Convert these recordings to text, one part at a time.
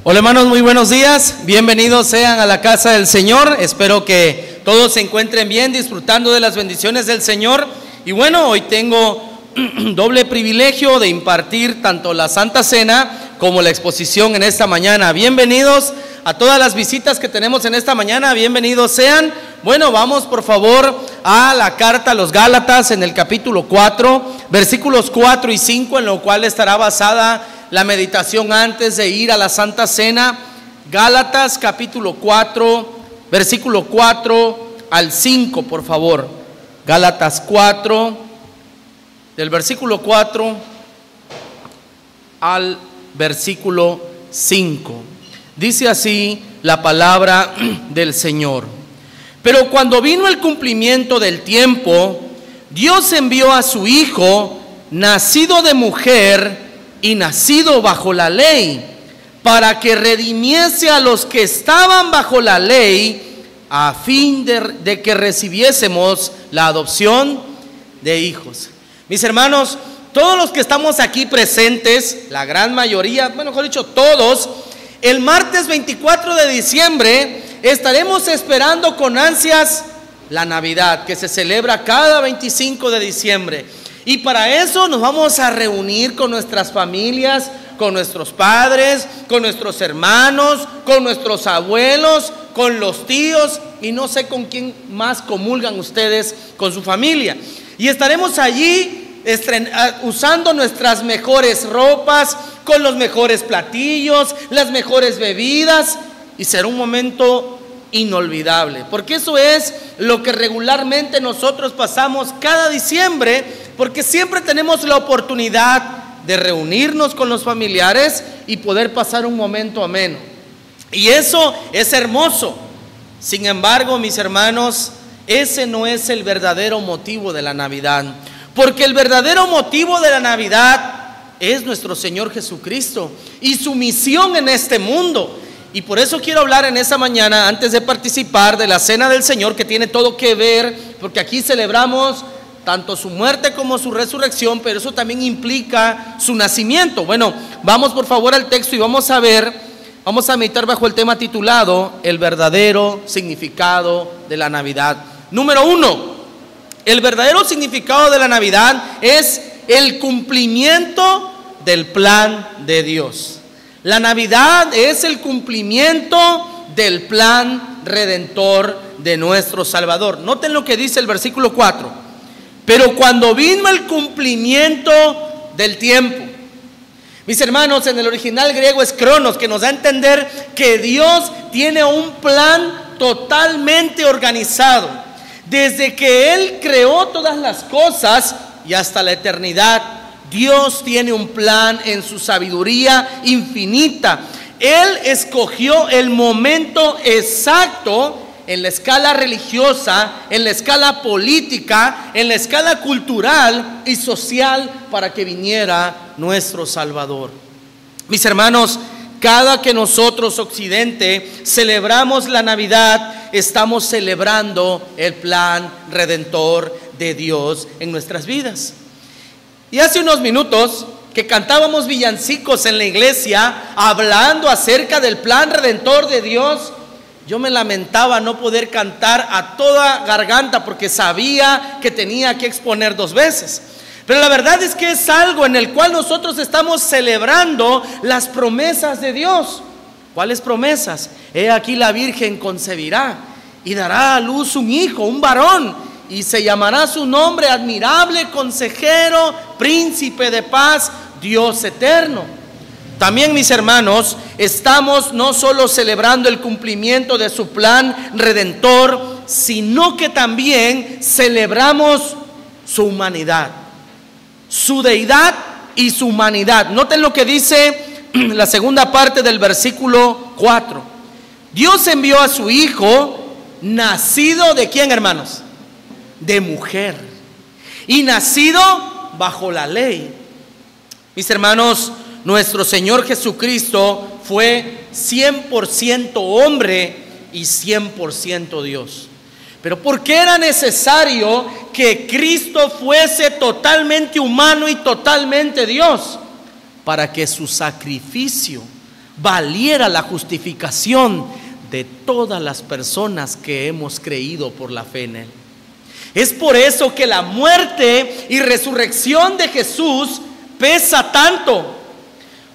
Hola hermanos, muy buenos días, bienvenidos sean a la casa del Señor. Espero que todos se encuentren bien, disfrutando de las bendiciones del Señor. Y bueno, hoy tengo doble privilegio de impartir tanto la Santa Cena como la exposición en esta mañana. Bienvenidos a todas las visitas que tenemos en esta mañana, bienvenidos sean. Bueno, vamos por favor a la carta a los Gálatas en el capítulo 4, versículos 4 y 5, en lo cual estará basada la meditación antes de ir a la Santa Cena. Gálatas capítulo 4, versículo 4 al 5, por favor. Gálatas 4, del versículo 4 al versículo 5. Dice así la palabra del Señor. Pero cuando vino el cumplimiento del tiempo, Dios envió a su Hijo, nacido de mujer y nacido bajo la ley, para que redimiese a los que estaban bajo la ley, a fin de que recibiésemos la adopción de hijos. Mis hermanos, todos los que estamos aquí presentes, la gran mayoría, bueno, mejor dicho, todos, el martes 24 de diciembre estaremos esperando con ansias la Navidad, que se celebra cada 25 de diciembre. Y para eso nos vamos a reunir con nuestras familias, con nuestros padres, con nuestros hermanos, con nuestros abuelos, con los tíos, y no sé con quién más comulgan ustedes con su familia. Y estaremos allí usando nuestras mejores ropas, con los mejores platillos, las mejores bebidas, y será un momento inolvidable, porque eso es lo que regularmente nosotros pasamos cada diciembre, porque siempre tenemos la oportunidad de reunirnos con los familiares y poder pasar un momento ameno, y eso es hermoso. Sin embargo, mis hermanos, ese no es el verdadero motivo de la Navidad, porque el verdadero motivo de la Navidad es nuestro Señor Jesucristo y su misión en este mundo. Y por eso quiero hablar en esta mañana, antes de participar de la Cena del Señor, que tiene todo que ver, porque aquí celebramos tanto su muerte como su resurrección, pero eso también implica su nacimiento. Bueno, vamos por favor al texto y vamos a meditar bajo el tema titulado El verdadero significado de la Navidad. Número 1, el verdadero significado de la Navidad es el cumplimiento del plan de Dios. La Navidad es el cumplimiento del plan redentor de nuestro Salvador. Noten lo que dice el versículo 4. Pero cuando vino el cumplimiento del tiempo. Mis hermanos, en el original griego es cronos, que nos da a entender que Dios tiene un plan totalmente organizado. Desde que Él creó todas las cosas y hasta la eternidad, Dios tiene un plan en su sabiduría infinita. Él escogió el momento exacto en la escala religiosa, en la escala política, en la escala cultural y social para que viniera nuestro Salvador. Mis hermanos, cada que nosotros, Occidente, celebramos la Navidad, estamos celebrando el plan redentor de Dios en nuestras vidas. Y hace unos minutos que cantábamos villancicos en la iglesia hablando acerca del plan redentor de Dios, yo me lamentaba no poder cantar a toda garganta porque sabía que tenía que exponer 2 veces. Pero la verdad es que es algo en el cual nosotros estamos celebrando las promesas de Dios. ¿Cuáles promesas? He aquí la Virgen concebirá y dará a luz un hijo, un varón, y se llamará su nombre Admirable, Consejero, Príncipe de Paz, Dios eterno. También, mis hermanos, estamos no solo celebrando el cumplimiento de su plan redentor, sino que también celebramos su humanidad, su deidad y su humanidad. Noten lo que dice la segunda parte del versículo 4. Dios envió a su Hijo, nacido de ¿quién, hermanos? De mujer, y nacido bajo la ley. Mis hermanos, nuestro Señor Jesucristo fue 100% hombre y 100% Dios. Pero ¿por qué era necesario que Cristo fuese totalmente humano y totalmente Dios? Para que su sacrificio valiera la justificación de todas las personas que hemos creído por la fe en Él. Es por eso que la muerte y resurrección de Jesús pesa tanto,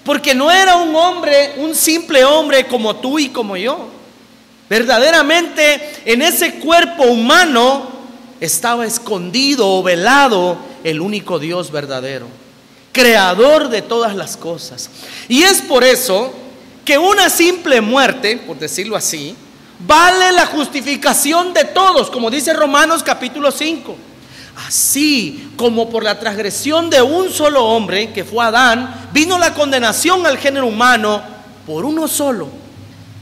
porque no era un hombre, un simple hombre como tú y como yo. Verdaderamente en ese cuerpo humano estaba escondido o velado el único Dios verdadero, creador de todas las cosas. Y es por eso que una simple muerte, por decirlo así, vale la justificación de todos, como dice Romanos capítulo 5. Así como por la transgresión de un solo hombre, que fue Adán, vino la condenación al género humano, por uno solo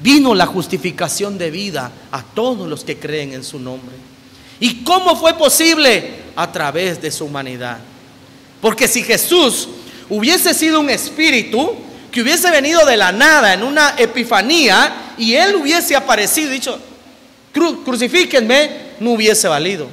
vino la justificación de vida a todos los que creen en su nombre. ¿Y cómo fue posible? A través de su humanidad. Porque si Jesús hubiese sido un espíritu que hubiese venido de la nada en una epifanía y Él hubiese aparecido y dicho, crucifíquenme, no hubiese valido.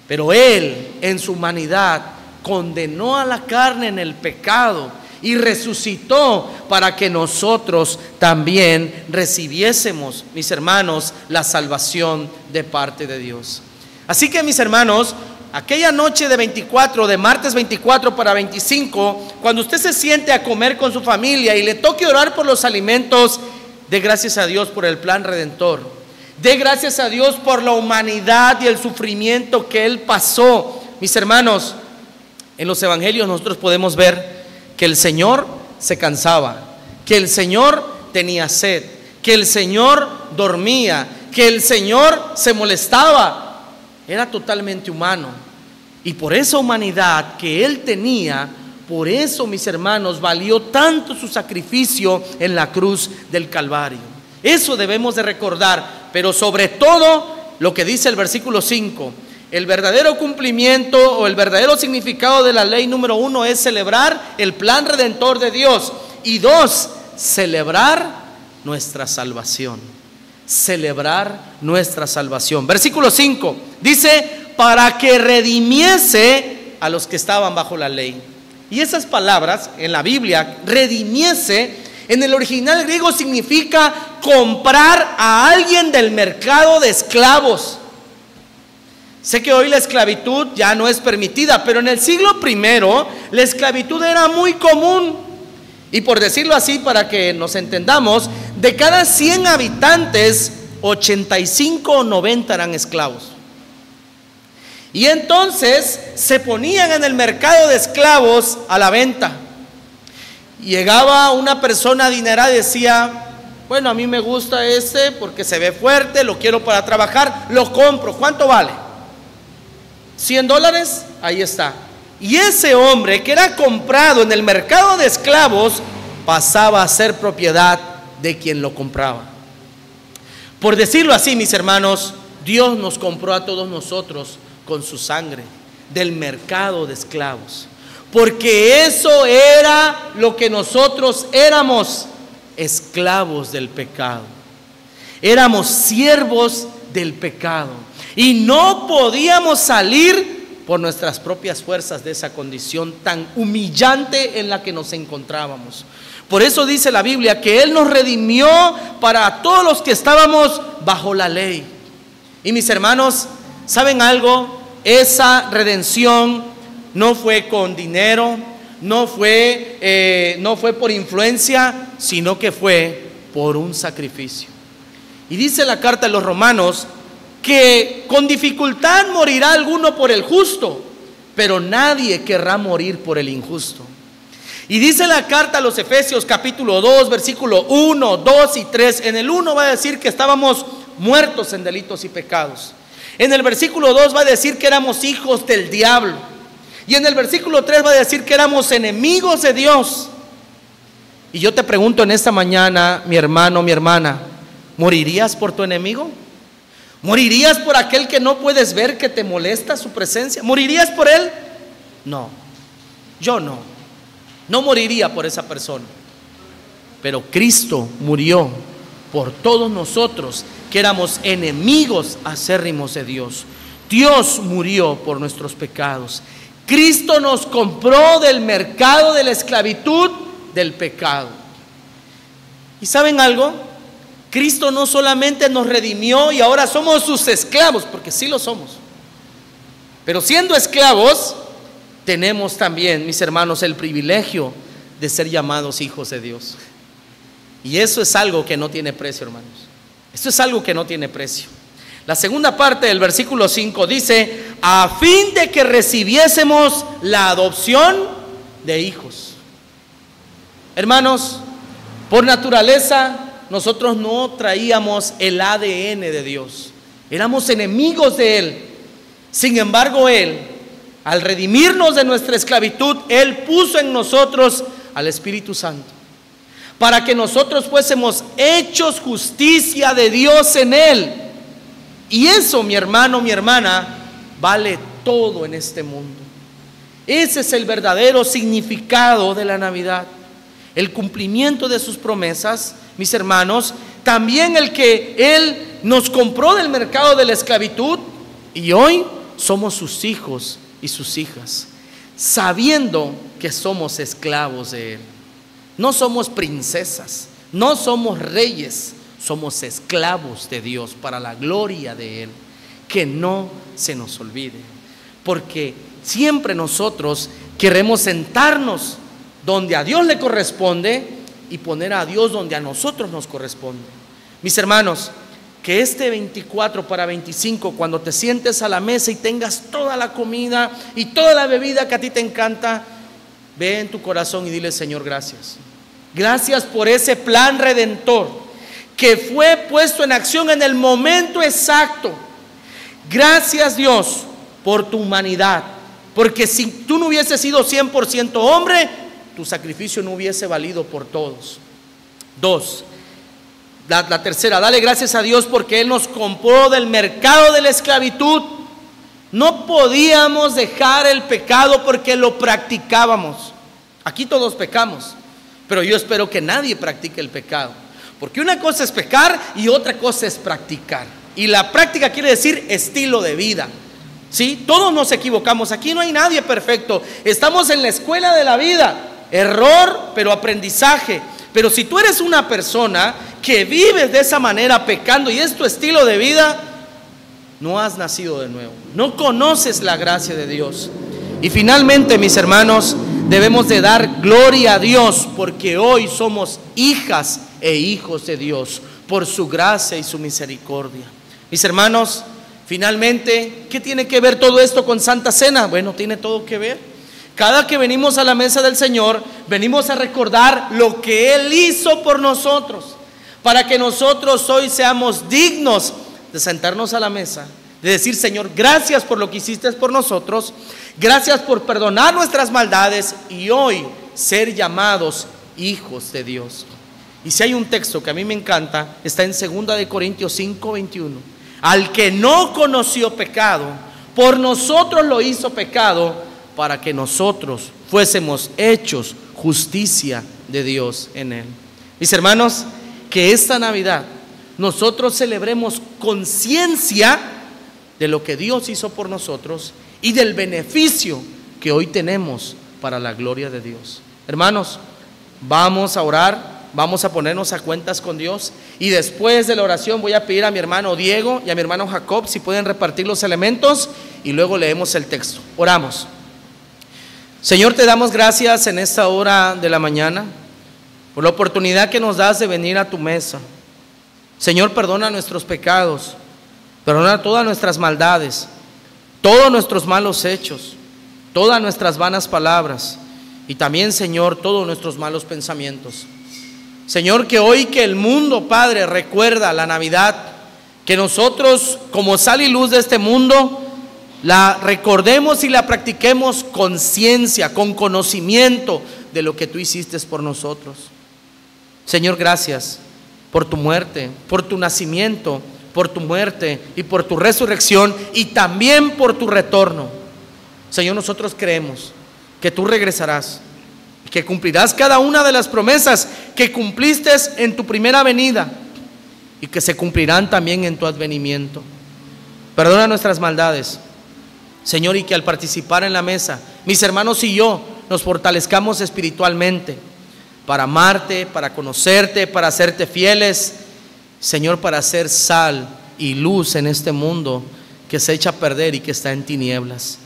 Pero Él en su humanidad condenó a la carne en el pecado y resucitó para que nosotros también recibiésemos, mis hermanos, la salvación de parte de Dios. Así que, mis hermanos, aquella noche de martes 24 para 25, cuando usted se siente a comer con su familia y le toque orar por los alimentos, dé gracias a Dios por el plan redentor. Dé gracias a Dios por la humanidad y el sufrimiento que Él pasó. Mis hermanos, en los evangelios nosotros podemos ver que el Señor se cansaba, que el Señor tenía sed, que el Señor dormía, que el Señor se molestaba. Era totalmente humano. Y por esa humanidad que Él tenía, por eso, mis hermanos, valió tanto su sacrificio en la cruz del Calvario. Eso debemos de recordar. Pero sobre todo, lo que dice el versículo 5, el verdadero cumplimiento o el verdadero significado de la ley número 1 es celebrar el plan redentor de Dios. Y 2, celebrar nuestra salvación. Celebrar nuestra salvación. Versículo 5 dice, para que redimiese a los que estaban bajo la ley. Y esas palabras en la Biblia, redimiese, en el original griego significa comprar a alguien del mercado de esclavos. Sé que hoy la esclavitud ya no es permitida, pero en el siglo I la esclavitud era muy común. Y por decirlo así, para que nos entendamos, de cada 100 habitantes, 85 o 90 eran esclavos. Y entonces se ponían en el mercado de esclavos a la venta. Llegaba una persona adinerada y decía, bueno, a mí me gusta este porque se ve fuerte, lo quiero para trabajar, lo compro. ¿Cuánto vale? $100, ahí está. Y ese hombre que era comprado en el mercado de esclavos pasaba a ser propiedad de quien lo compraba. Por decirlo así, mis hermanos, Dios nos compró a todos nosotros con su sangre del mercado de esclavos, porque eso era lo que nosotros éramos, esclavos del pecado. Éramos siervos del pecado y no podíamos salir por nuestras propias fuerzas de esa condición tan humillante en la que nos encontrábamos. Por eso dice la Biblia que Él nos redimió para todos los que estábamos bajo la ley. Y mis hermanos, ¿saben algo? Esa redención no fue con dinero, no fue por influencia, sino que fue por un sacrificio. Y dice la carta de los Romanos que con dificultad morirá alguno por el justo, pero nadie querrá morir por el injusto. Y dice la carta a los Efesios capítulo 2, versículo 1, 2 y 3. En el 1 va a decir que estábamos muertos en delitos y pecados. En el versículo 2 va a decir que éramos hijos del diablo. Y en el versículo 3 va a decir que éramos enemigos de Dios. Y yo te pregunto en esta mañana, mi hermano, mi hermana, ¿morirías por tu enemigo? ¿Morirías por aquel que no puedes ver, que te molesta su presencia? ¿Morirías por él? No, yo no moriría por esa persona. Pero Cristo murió por todos nosotros que éramos enemigos acérrimos de Dios. Dios murió por nuestros pecados. Cristo nos compró del mercado de la esclavitud del pecado. ¿Y saben algo? Cristo no solamente nos redimió y ahora somos sus esclavos, porque sí lo somos, pero siendo esclavos, tenemos también, mis hermanos, el privilegio de ser llamados hijos de Dios. Y eso es algo que no tiene precio, hermanos. Esto es algo que no tiene precio. La segunda parte del versículo 5 dice: a fin de que recibiésemos la adopción de hijos. Hermanos, por naturaleza nosotros no traíamos el ADN de Dios, éramos enemigos de Él. Sin embargo, Él, al redimirnos de nuestra esclavitud, Él puso en nosotros al Espíritu Santo, para que nosotros fuésemos hechos justicia de Dios en Él. Y eso, mi hermano, mi hermana, vale todo en este mundo. Ese es el verdadero significado de la Navidad, el cumplimiento de sus promesas, mis hermanos. También el que Él nos compró del mercado de la esclavitud y hoy somos sus hijos y sus hijas, sabiendo que somos esclavos de Él. No somos princesas, no somos reyes, somos esclavos de Dios para la gloria de Él. Que no se nos olvide, porque siempre nosotros queremos sentarnos donde a Dios le corresponde y poner a Dios donde a nosotros nos corresponde. Mis hermanos, que este 24 para 25, cuando te sientes a la mesa y tengas toda la comida y toda la bebida que a ti te encanta, ve en tu corazón y dile: Señor, gracias. Gracias por ese plan redentor que fue puesto en acción en el momento exacto. Gracias, Dios, por tu humanidad, porque si tú no hubieses sido 100% hombre, tu sacrificio no hubiese valido por todos. Dos, la tercera, dale gracias a Dios porque Él nos compró del mercado de la esclavitud. No podíamos dejar el pecado porque lo practicábamos. Aquí todos pecamos, pero yo espero que nadie practique el pecado, porque una cosa es pecar y otra cosa es practicar. Y la práctica quiere decir estilo de vida. ¿Sí? Todos nos equivocamos, aquí no hay nadie perfecto. Estamos en la escuela de la vida, error pero aprendizaje. Pero si tú eres una persona que vives de esa manera pecando y es tu estilo de vida, no has nacido de nuevo, no conoces la gracia de Dios. Y finalmente, mis hermanos, debemos de dar gloria a Dios porque hoy somos hijas e hijos de Dios por su gracia y su misericordia. Mis hermanos, finalmente, ¿qué tiene que ver todo esto con Santa Cena? Bueno, tiene todo que ver. Cada que venimos a la mesa del Señor, venimos a recordar lo que Él hizo por nosotros, para que nosotros hoy seamos dignos de sentarnos a la mesa, de decir: Señor, gracias por lo que hiciste por nosotros, gracias por perdonar nuestras maldades y hoy ser llamados hijos de Dios. Y si hay un texto que a mí me encanta, está en 2 Corintios 5:21. Al que no conoció pecado, por nosotros lo hizo pecado, para que nosotros fuésemos hechos justicia de Dios en Él. Mis hermanos, que esta Navidad nosotros celebremos conciencia de lo que Dios hizo por nosotros y del beneficio que hoy tenemos para la gloria de Dios. Hermanos, vamos a orar. Vamos a ponernos a cuentas con Dios y después de la oración voy a pedir a mi hermano Diego y a mi hermano Jacob si pueden repartir los elementos y luego leemos el texto. Oramos. Señor, te damos gracias en esta hora de la mañana por la oportunidad que nos das de venir a tu mesa. Señor, perdona nuestros pecados, perdona todas nuestras maldades, todos nuestros malos hechos, todas nuestras vanas palabras y también, Señor, todos nuestros malos pensamientos. Señor, que hoy que el mundo, Padre, recuerda la Navidad, que nosotros como sal y luz de este mundo la recordemos y la practiquemos con ciencia, con conocimiento de lo que tú hiciste por nosotros. Señor, gracias por tu muerte, por tu nacimiento, por tu muerte y por tu resurrección y también por tu retorno. Señor, nosotros creemos que tú regresarás, que cumplirás cada una de las promesas que cumpliste en tu primera venida y que se cumplirán también en tu advenimiento. Perdona nuestras maldades, Señor, y que al participar en la mesa, mis hermanos y yo nos fortalezcamos espiritualmente, para amarte, para conocerte, para hacerte fieles, Señor, para hacer sal y luz en este mundo que se echa a perder y que está en tinieblas.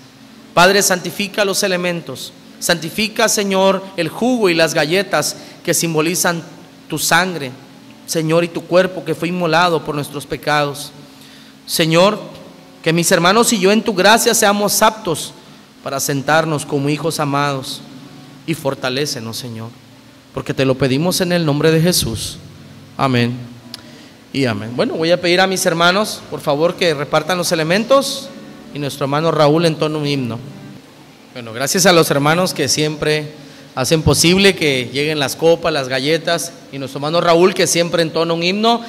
Padre, santifica los elementos, santifica, Señor, el jugo y las galletas que simbolizan tu sangre, Señor, y tu cuerpo que fue inmolado por nuestros pecados. Señor, que mis hermanos y yo en tu gracia seamos aptos para sentarnos como hijos amados, y fortalécenos, Señor, porque te lo pedimos en el nombre de Jesús. Amén y amén. Bueno, voy a pedir a mis hermanos, por favor, que repartan los elementos, y nuestro hermano Raúl entona un himno. Bueno, gracias a los hermanos que siempre hacen posible que lleguen las copas, las galletas, y nuestro hermano Raúl, que siempre entona un himno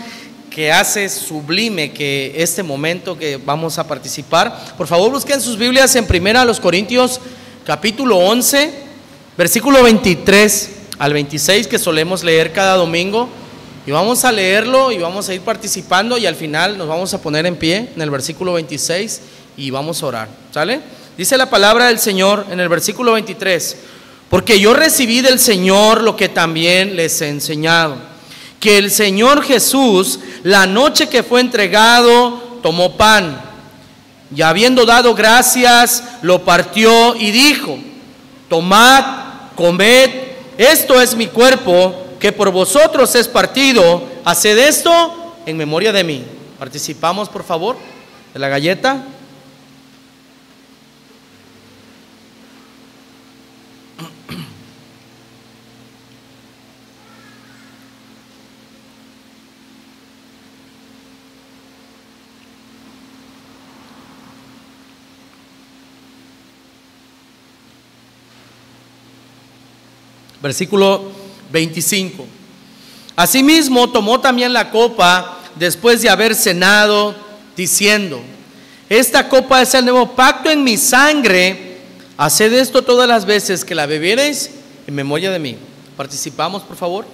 que hace sublime que este momento que vamos a participar. Por favor, busquen sus Biblias en 1 Corintios capítulo 11, versículo 23 al 26, que solemos leer cada domingo, y vamos a leerlo y vamos a ir participando, y al final nos vamos a poner en pie en el versículo 26 y vamos a orar, ¿sale? Dice la palabra del Señor en el versículo 23: porque yo recibí del Señor lo que también les he enseñado, que el Señor Jesús, la noche que fue entregado, tomó pan, y habiendo dado gracias, lo partió y dijo: tomad, comed, esto es mi cuerpo, que por vosotros es partido, haced esto en memoria de mí. Participamos, por favor, de la galleta. Versículo 25. Asimismo tomó también la copa después de haber cenado, diciendo: esta copa es el nuevo pacto en mi sangre, haced esto todas las veces que la bebiereis en memoria de mí. Participamos, por favor.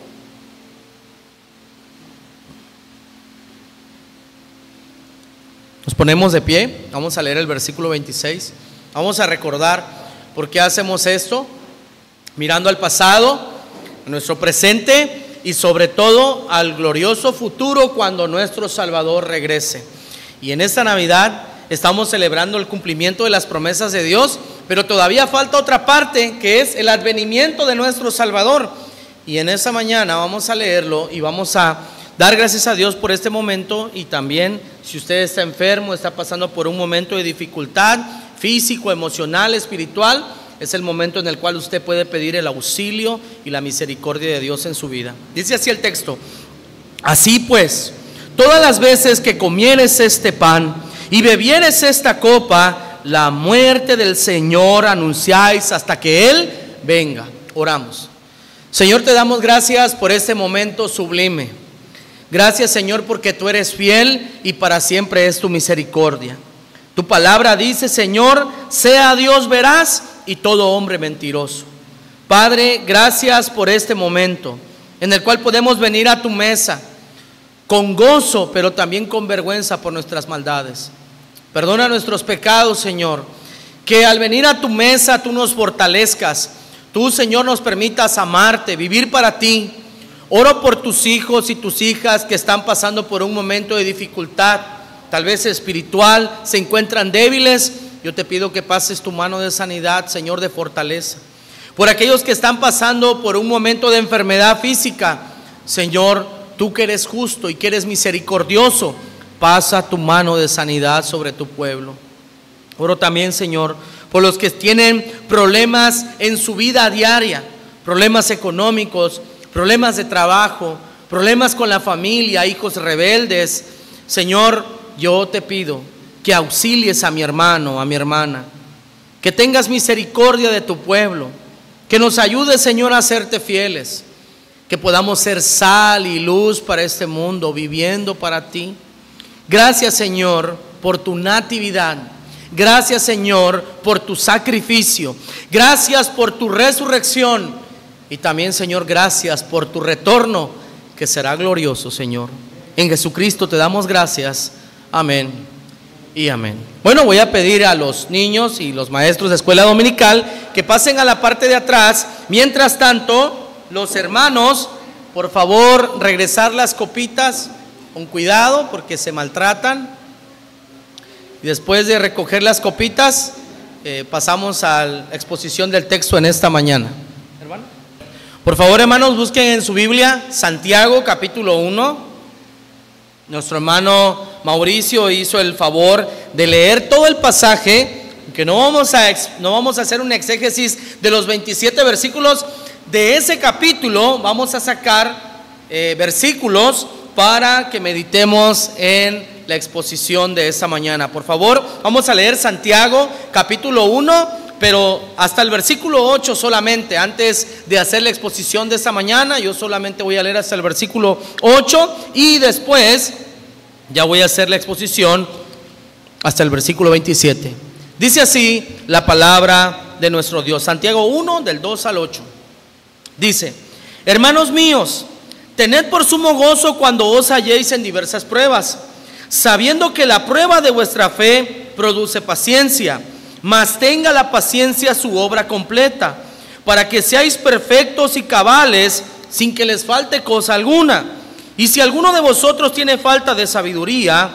Nos ponemos de pie, vamos a leer el versículo 26. Vamos a recordar por qué hacemos esto, mirando al pasado, a nuestro presente y sobre todo al glorioso futuro cuando nuestro Salvador regrese. Y en esta Navidad estamos celebrando el cumplimiento de las promesas de Dios, pero todavía falta otra parte, que es el advenimiento de nuestro Salvador. Y en esta mañana vamos a leerlo y vamos a dar gracias a Dios por este momento. Y también, si usted está enfermo, está pasando por un momento de dificultad físico, emocional, espiritual, es el momento en el cual usted puede pedir el auxilio y la misericordia de Dios en su vida. Dice así el texto: así pues, todas las veces que comieres este pan y bebieres esta copa, la muerte del Señor anunciáis hasta que Él venga. Oramos. Señor, te damos gracias por este momento sublime. Gracias, Señor, porque tú eres fiel y para siempre es tu misericordia. Tu palabra dice, Señor, sea Dios veraz y todo hombre mentiroso. Padre, gracias por este momento en el cual podemos venir a tu mesa con gozo, pero también con vergüenza por nuestras maldades. Perdona nuestros pecados, Señor, que al venir a tu mesa tú nos fortalezcas. Tú, Señor, nos permitas amarte, vivir para ti. Oro por tus hijos y tus hijas que están pasando por un momento de dificultad, tal vez espiritual, se encuentran débiles. Yo te pido que pases tu mano de sanidad, Señor, de fortaleza. Por aquellos que están pasando por un momento de enfermedad física, Señor, tú que eres justo y que eres misericordioso, pasa tu mano de sanidad sobre tu pueblo. Oro también, Señor, por los que tienen problemas en su vida diaria, problemas económicos, problemas de trabajo, problemas con la familia, hijos rebeldes. Señor, yo te pido que auxilies a mi hermano, a mi hermana, que tengas misericordia de tu pueblo, que nos ayudes, Señor, a serte fieles, que podamos ser sal y luz para este mundo, viviendo para ti. Gracias, Señor, por tu natividad. Gracias, Señor, por tu sacrificio. Gracias por tu resurrección. Y también, Señor, gracias por tu retorno, que será glorioso, Señor. En Jesucristo te damos gracias. Amén y amén. Bueno, voy a pedir a los niños y los maestros de escuela dominical que pasen a la parte de atrás. Mientras tanto, los hermanos, por favor, regresar las copitas con cuidado porque se maltratan. Y después de recoger las copitas, pasamos a la exposición del texto en esta mañana. Hermano, por favor, hermanos, busquen en su Biblia Santiago capítulo 1. Nuestro hermano Mauricio hizo el favor de leer todo el pasaje, que no vamos a hacer un exégesis de los 27 versículos de ese capítulo. Vamos a sacar versículos para que meditemos en la exposición de esta mañana. Por favor, vamos a leer Santiago capítulo 1, pero hasta el versículo 8 solamente. Antes de hacer la exposición de esta mañana, yo solamente voy a leer hasta el versículo 8 y después ya voy a hacer la exposición hasta el versículo 27. Dice así la palabra de nuestro Dios. Santiago 1, del 2 al 8. Dice: hermanos míos, tened por sumo gozo cuando os halléis en diversas pruebas, sabiendo que la prueba de vuestra fe produce paciencia. Mas tenga la paciencia su obra completa, para que seáis perfectos y cabales, sin que les falte cosa alguna. Y si alguno de vosotros tiene falta de sabiduría,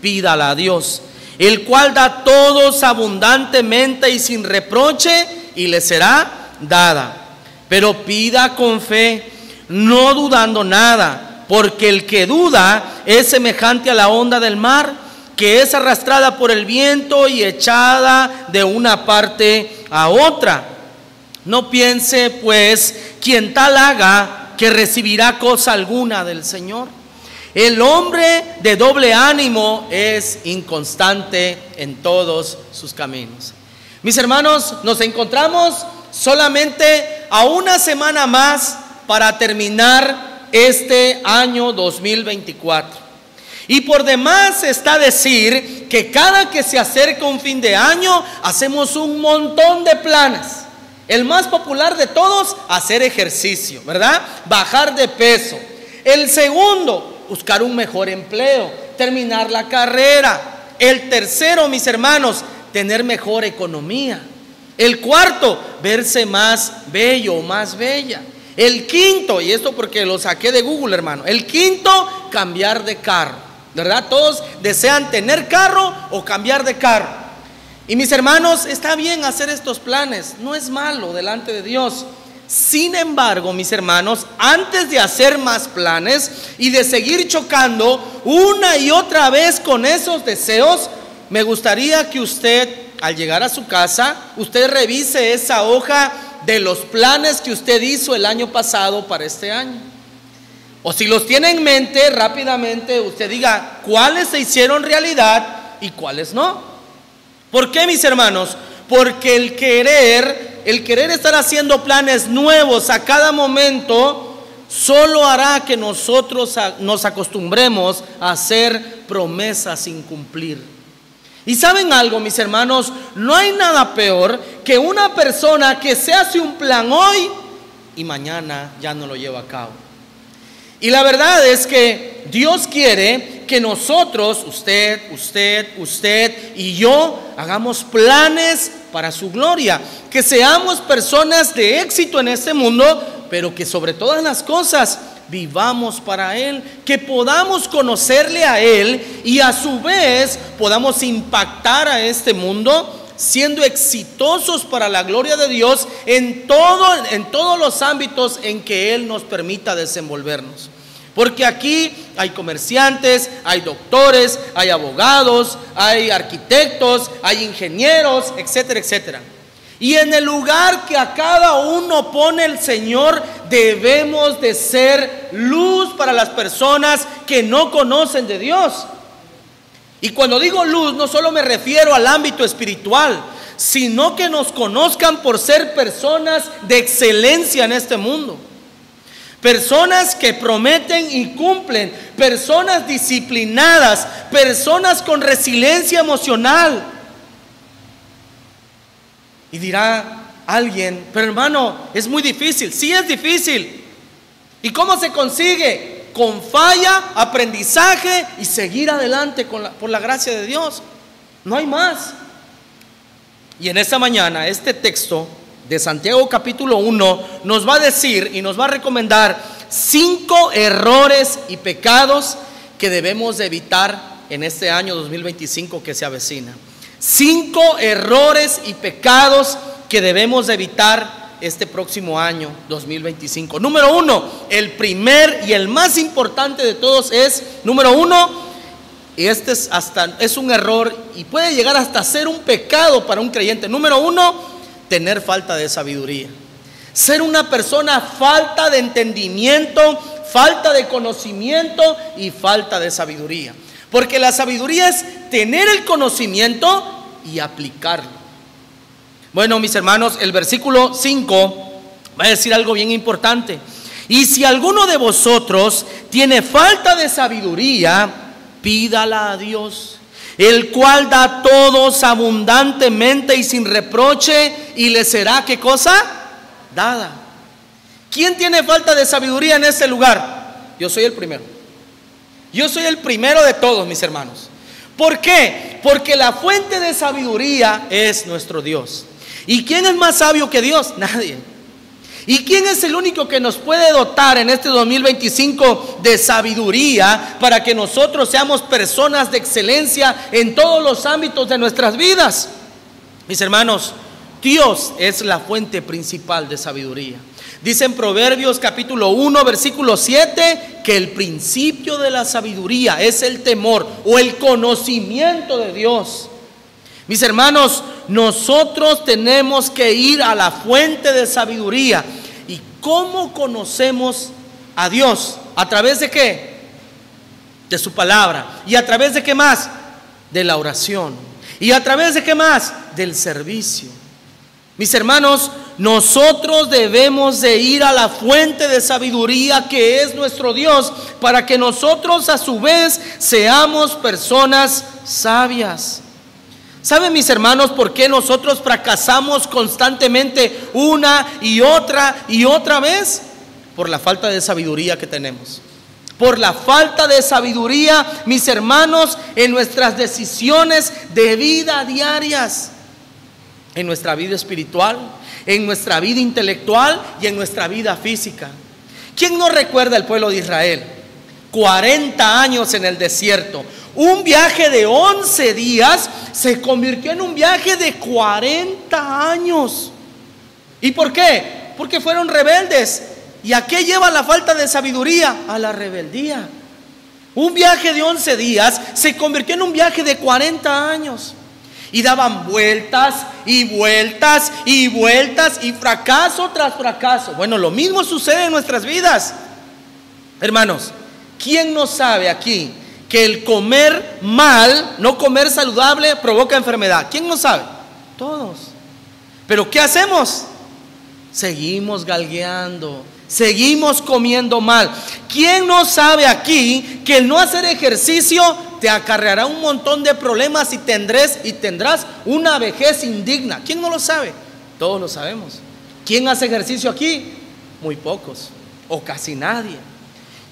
pídala a Dios, el cual da a todos abundantemente y sin reproche, y le será dada. Pero pida con fe, no dudando nada, porque el que duda es semejante a la onda del mar, que es arrastrada por el viento y echada de una parte a otra. No piense pues quien tal haga que recibirá cosa alguna del Señor. El hombre de doble ánimo es inconstante en todos sus caminos. Mis hermanos, nos encontramos solamente a una semana más para terminar este año 2024. Y por demás está decir que cada que se acerca un fin de año, hacemos un montón de planes. El más popular de todos, hacer ejercicio, ¿verdad? Bajar de peso. El segundo, buscar un mejor empleo, terminar la carrera. El tercero, mis hermanos, tener mejor economía. El cuarto, verse más bello o más bella. El quinto, y esto porque lo saqué de Google, hermano. El quinto, cambiar de carro. ¿Verdad? Todos desean tener carro o cambiar de carro. Y mis hermanos, está bien hacer estos planes, no es malo delante de Dios. Sin embargo, mis hermanos, antes de hacer más planes y de seguir chocando una y otra vez con esos deseos, me gustaría que usted, al llegar a su casa, usted revise esa hoja de los planes que usted hizo el año pasado para este año. O si los tiene en mente, rápidamente usted diga cuáles se hicieron realidad y cuáles no. ¿Por qué, mis hermanos? Porque el querer estar haciendo planes nuevos a cada momento solo hará que nosotros nos acostumbremos a hacer promesas sin cumplir. Y ¿saben algo, mis hermanos? No hay nada peor que una persona que se hace un plan hoy y mañana ya no lo lleva a cabo. Y la verdad es que Dios quiere que nosotros, usted y yo, hagamos planes para su gloria. Que seamos personas de éxito en este mundo, pero que sobre todas las cosas vivamos para Él. Que podamos conocerle a Él y a su vez podamos impactar a este mundo, siendo exitosos para la gloria de Dios en todos los ámbitos en que Él nos permita desenvolvernos. Porque aquí hay comerciantes, hay doctores, hay abogados, hay arquitectos, hay ingenieros, etcétera, etcétera. Y en el lugar que a cada uno pone el Señor, debemos de ser luz para las personas que no conocen de Dios. Y cuando digo luz, no solo me refiero al ámbito espiritual, sino que nos conozcan por ser personas de excelencia en este mundo. Personas que prometen y cumplen, personas disciplinadas, personas con resiliencia emocional. Y dirá alguien, pero hermano, es muy difícil. Sí, es difícil. ¿Y cómo se consigue? Con falla, aprendizaje y seguir adelante por la gracia de Dios. No hay más. Y en esta mañana, este texto de Santiago capítulo 1 nos va a decir y nos va a recomendar 5 errores y pecados que debemos de evitar en este año 2025 que se avecina. 5 errores y pecados que debemos de evitar este próximo año 2025. Número 1, el primer y el más importante de todos es, número 1, y este es un error y puede llegar hasta ser un pecado para un creyente. Número 1, tener falta de sabiduría. Ser una persona falta de entendimiento, falta de conocimiento y falta de sabiduría. Porque la sabiduría es tener el conocimiento y aplicarlo. Bueno, mis hermanos, el versículo 5 va a decir algo bien importante. Y si alguno de vosotros tiene falta de sabiduría, pídala a Dios, el cual da a todos abundantemente y sin reproche, y le será, ¿qué cosa? Dada. ¿Quién tiene falta de sabiduría en este lugar? Yo soy el primero. Yo soy el primero de todos, mis hermanos. ¿Por qué? Porque la fuente de sabiduría es nuestro Dios. ¿Y quién es más sabio que Dios? Nadie. ¿Y quién es el único que nos puede dotar en este 2025 de sabiduría para que nosotros seamos personas de excelencia en todos los ámbitos de nuestras vidas? Mis hermanos, Dios es la fuente principal de sabiduría. Dice en Proverbios capítulo 1 versículo 7 que el principio de la sabiduría es el temor o el conocimiento de Dios. Mis hermanos, nosotros tenemos que ir a la fuente de sabiduría. ¿Y cómo conocemos a Dios? ¿A través de qué? De su palabra. ¿Y a través de qué más? De la oración. ¿Y a través de qué más? Del servicio. Mis hermanos, nosotros debemos de ir a la fuente de sabiduría que es nuestro Dios, para que nosotros a su vez seamos personas sabias. ¿Saben, mis hermanos, por qué nosotros fracasamos constantemente una y otra vez? Por la falta de sabiduría que tenemos. Por la falta de sabiduría, mis hermanos, en nuestras decisiones de vida diarias, en nuestra vida espiritual, en nuestra vida intelectual y en nuestra vida física. ¿Quién no recuerda el pueblo de Israel? 40 años en el desierto. Un viaje de 11 días se convirtió en un viaje de 40 años. ¿Y por qué? Porque fueron rebeldes. ¿Y a qué lleva la falta de sabiduría? A la rebeldía. Un viaje de 11 días se convirtió en un viaje de 40 años. Y daban vueltas y vueltas y vueltas y fracaso tras fracaso. Bueno, lo mismo sucede en nuestras vidas. Hermanos, ¿quién no sabe aquí que el comer mal, no comer saludable, provoca enfermedad? ¿Quién no sabe? Todos. Pero ¿qué hacemos? Seguimos galgueando, seguimos comiendo mal. ¿Quién no sabe aquí que el no hacer ejercicio te acarreará un montón de problemas y tendrás una vejez indigna? ¿Quién no lo sabe? Todos lo sabemos. ¿Quién hace ejercicio aquí? Muy pocos o casi nadie.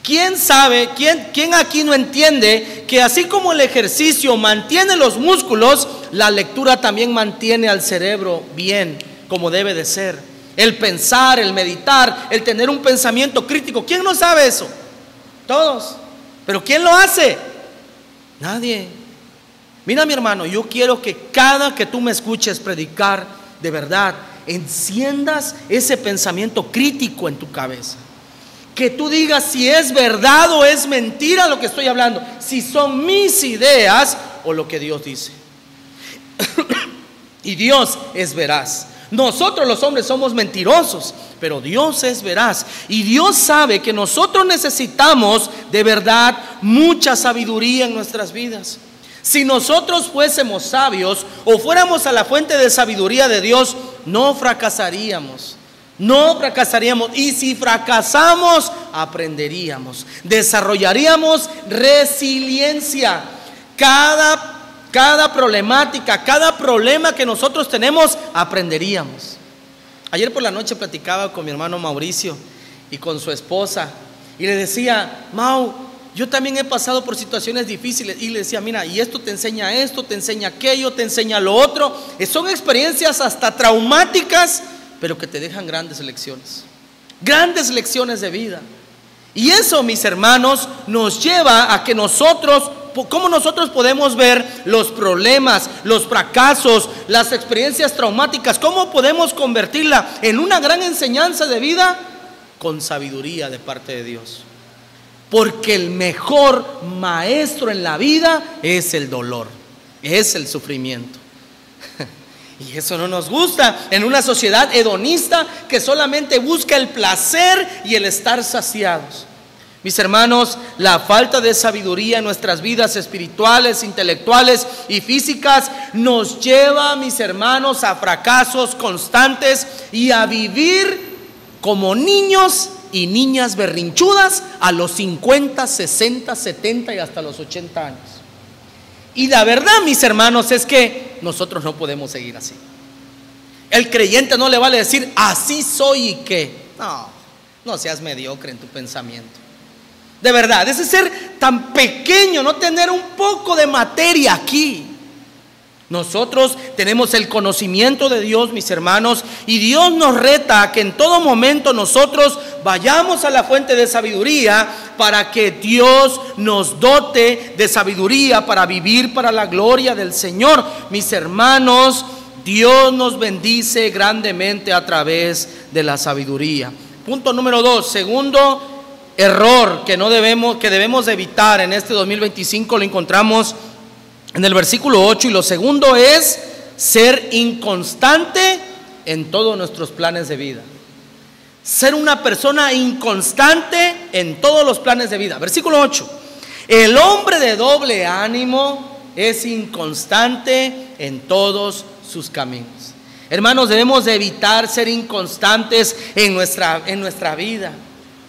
¿Quién sabe, quién aquí no entiende que así como el ejercicio mantiene los músculos, la lectura también mantiene al cerebro bien, como debe de ser? El pensar, el meditar, el tener un pensamiento crítico. ¿Quién no sabe eso? Todos. ¿Pero quién lo hace? Nadie. Mira, mi hermano, yo quiero que cada que tú me escuches predicar, de verdad, enciendas ese pensamiento crítico en tu cabeza. Que tú digas si es verdad o es mentira lo que estoy hablando, si son mis ideas o lo que Dios dice. Y Dios es veraz. Nosotros los hombres somos mentirosos, pero Dios es veraz. Y Dios sabe que nosotros necesitamos de verdad mucha sabiduría en nuestras vidas. Si nosotros fuésemos sabios o fuéramos a la fuente de sabiduría de Dios, no fracasaríamos. No fracasaríamos. Y si fracasamos, aprenderíamos. Desarrollaríamos resiliencia. Cada problemática, cada problema que nosotros tenemos, aprenderíamos. Ayer por la noche platicaba con mi hermano Mauricio y con su esposa. Y le decía: Mau, yo también he pasado por situaciones difíciles. Y le decía: mira, y esto te enseña esto, te enseña aquello, te enseña lo otro. Son experiencias hasta traumáticas, pero que te dejan grandes lecciones de vida. Y eso, mis hermanos, nos lleva a que nosotros, ¿cómo nosotros podemos ver los problemas, los fracasos, las experiencias traumáticas? ¿Cómo podemos convertirla en una gran enseñanza de vida? Con sabiduría de parte de Dios. Porque el mejor maestro en la vida es el dolor, es el sufrimiento. Y eso no nos gusta en una sociedad hedonista que solamente busca el placer y el estar saciados. Mis hermanos, la falta de sabiduría en nuestras vidas espirituales, intelectuales y físicas nos lleva, mis hermanos, a fracasos constantes y a vivir como niños y niñas berrinchudas a los 50, 60, 70 y hasta los 80 años. Y la verdad, mis hermanos, es que nosotros no podemos seguir así. El creyente no le vale decir así soy y qué. No seas mediocre en tu pensamiento. De verdad, ese ser tan pequeño, no tener un poco de materia aquí. Nosotros tenemos el conocimiento de Dios, mis hermanos, y Dios nos reta a que en todo momento nosotros vayamos a la fuente de sabiduría para que Dios nos dote de sabiduría para vivir para la gloria del Señor. Mis hermanos, Dios nos bendice grandemente a través de la sabiduría. Punto número 2, segundo error que debemos evitar en este 2025, lo encontramos en el versículo 8, y lo segundo es ser inconstante en todos nuestros planes de vida. Ser una persona inconstante en todos los planes de vida. Versículo 8: el hombre de doble ánimo es inconstante en todos sus caminos. Hermanos, debemos de evitar ser inconstantes en nuestra vida.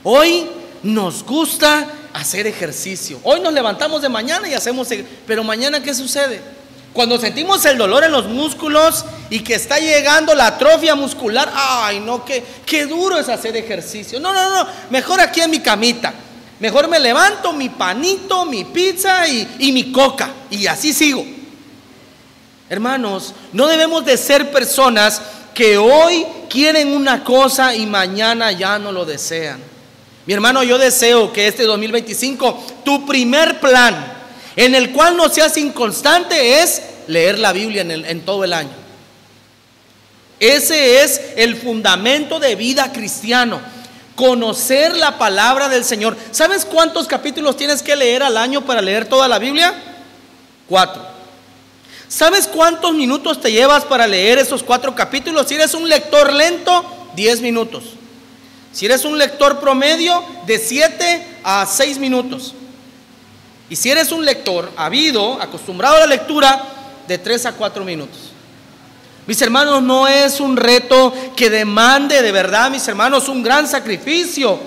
Hoy nos gusta hacer ejercicio. Hoy nos levantamos de mañana y hacemos, pero mañana ¿qué sucede? Cuando sentimos el dolor en los músculos y que está llegando la atrofia muscular, ay no, qué duro es hacer ejercicio. No, mejor aquí en mi camita. Mejor me levanto, mi panito, mi pizza y mi coca, y así sigo. Hermanos, no debemos de ser personas que hoy quieren una cosa y mañana ya no lo desean. Mi hermano, yo deseo que este 2025, tu primer plan en el cual no seas inconstante es leer la Biblia en todo el año. Ese es el fundamento de vida cristiano, conocer la palabra del Señor. ¿Sabes cuántos capítulos tienes que leer al año para leer toda la Biblia? 4. ¿Sabes cuántos minutos te llevas para leer esos 4 capítulos? Si eres un lector lento, 10 minutos. Si eres un lector promedio, de 7 a 6 minutos. Y si eres un lector habido, acostumbrado a la lectura, de 3 a 4 minutos. Mis hermanos, no es un reto que demande de verdad, mis hermanos, un gran sacrificio.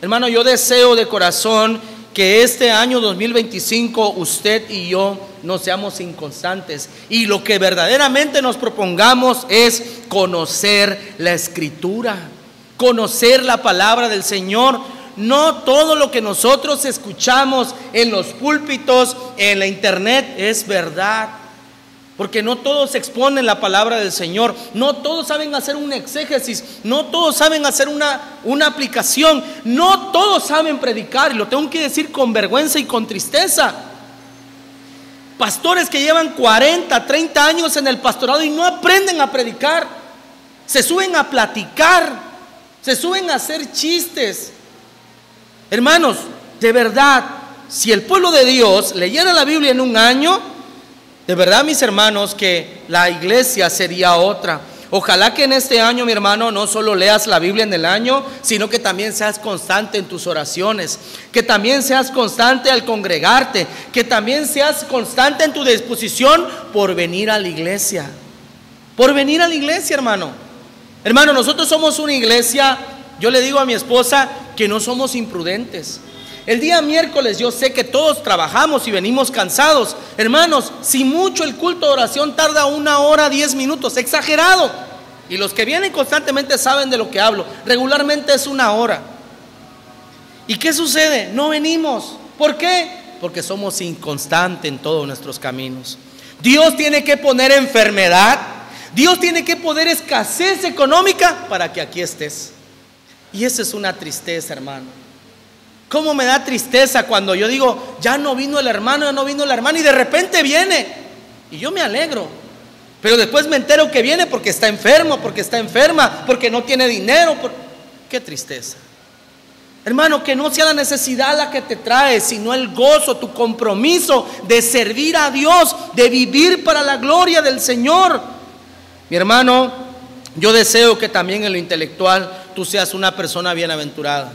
Hermano, yo deseo de corazón que este año 2025 usted y yo no seamos inconstantes, y lo que verdaderamente nos propongamos es conocer la Escritura, conocer la palabra del Señor. No todo lo que nosotros escuchamos en los púlpitos, en la internet, es verdad, porque no todos exponen la palabra del Señor, no todos saben hacer un exégesis, no todos saben hacer una aplicación, no todos saben predicar, y lo tengo que decir con vergüenza y con tristeza. Pastores que llevan 40, 30 años en el pastorado y no aprenden a predicar, se suben a platicar, se suben a hacer chistes. Hermanos, de verdad, si el pueblo de Dios leyera la Biblia en un año, de verdad, mis hermanos, que la iglesia sería otra. Ojalá que en este año, mi hermano, no solo leas la Biblia en el año, sino que también seas constante en tus oraciones, que también seas constante al congregarte, que también seas constante en tu disposición por venir a la iglesia. Por venir a la iglesia, hermano. Hermano, nosotros somos una iglesia, yo le digo a mi esposa que no somos imprudentes. El día miércoles yo sé que todos trabajamos y venimos cansados. Hermanos, si mucho el culto de oración tarda 1 hora 10 minutos, exagerado. Y los que vienen constantemente saben de lo que hablo. Regularmente es 1 hora. ¿Y qué sucede? No venimos. ¿Por qué? Porque somos inconstantes en todos nuestros caminos. Dios tiene que poner enfermedad, Dios tiene que poner escasez económica para que aquí estés. Y esa es una tristeza, hermano. ¿Cómo me da tristeza cuando yo digo, ya no vino el hermano, ya no vino la hermana, y de repente viene? Y yo me alegro, pero después me entero que viene porque está enfermo, porque está enferma, porque no tiene dinero. ¡Qué tristeza! Hermano, que no sea la necesidad la que te trae, sino el gozo, tu compromiso de servir a Dios, de vivir para la gloria del Señor. Mi hermano, yo deseo que también en lo intelectual tú seas una persona bienaventurada.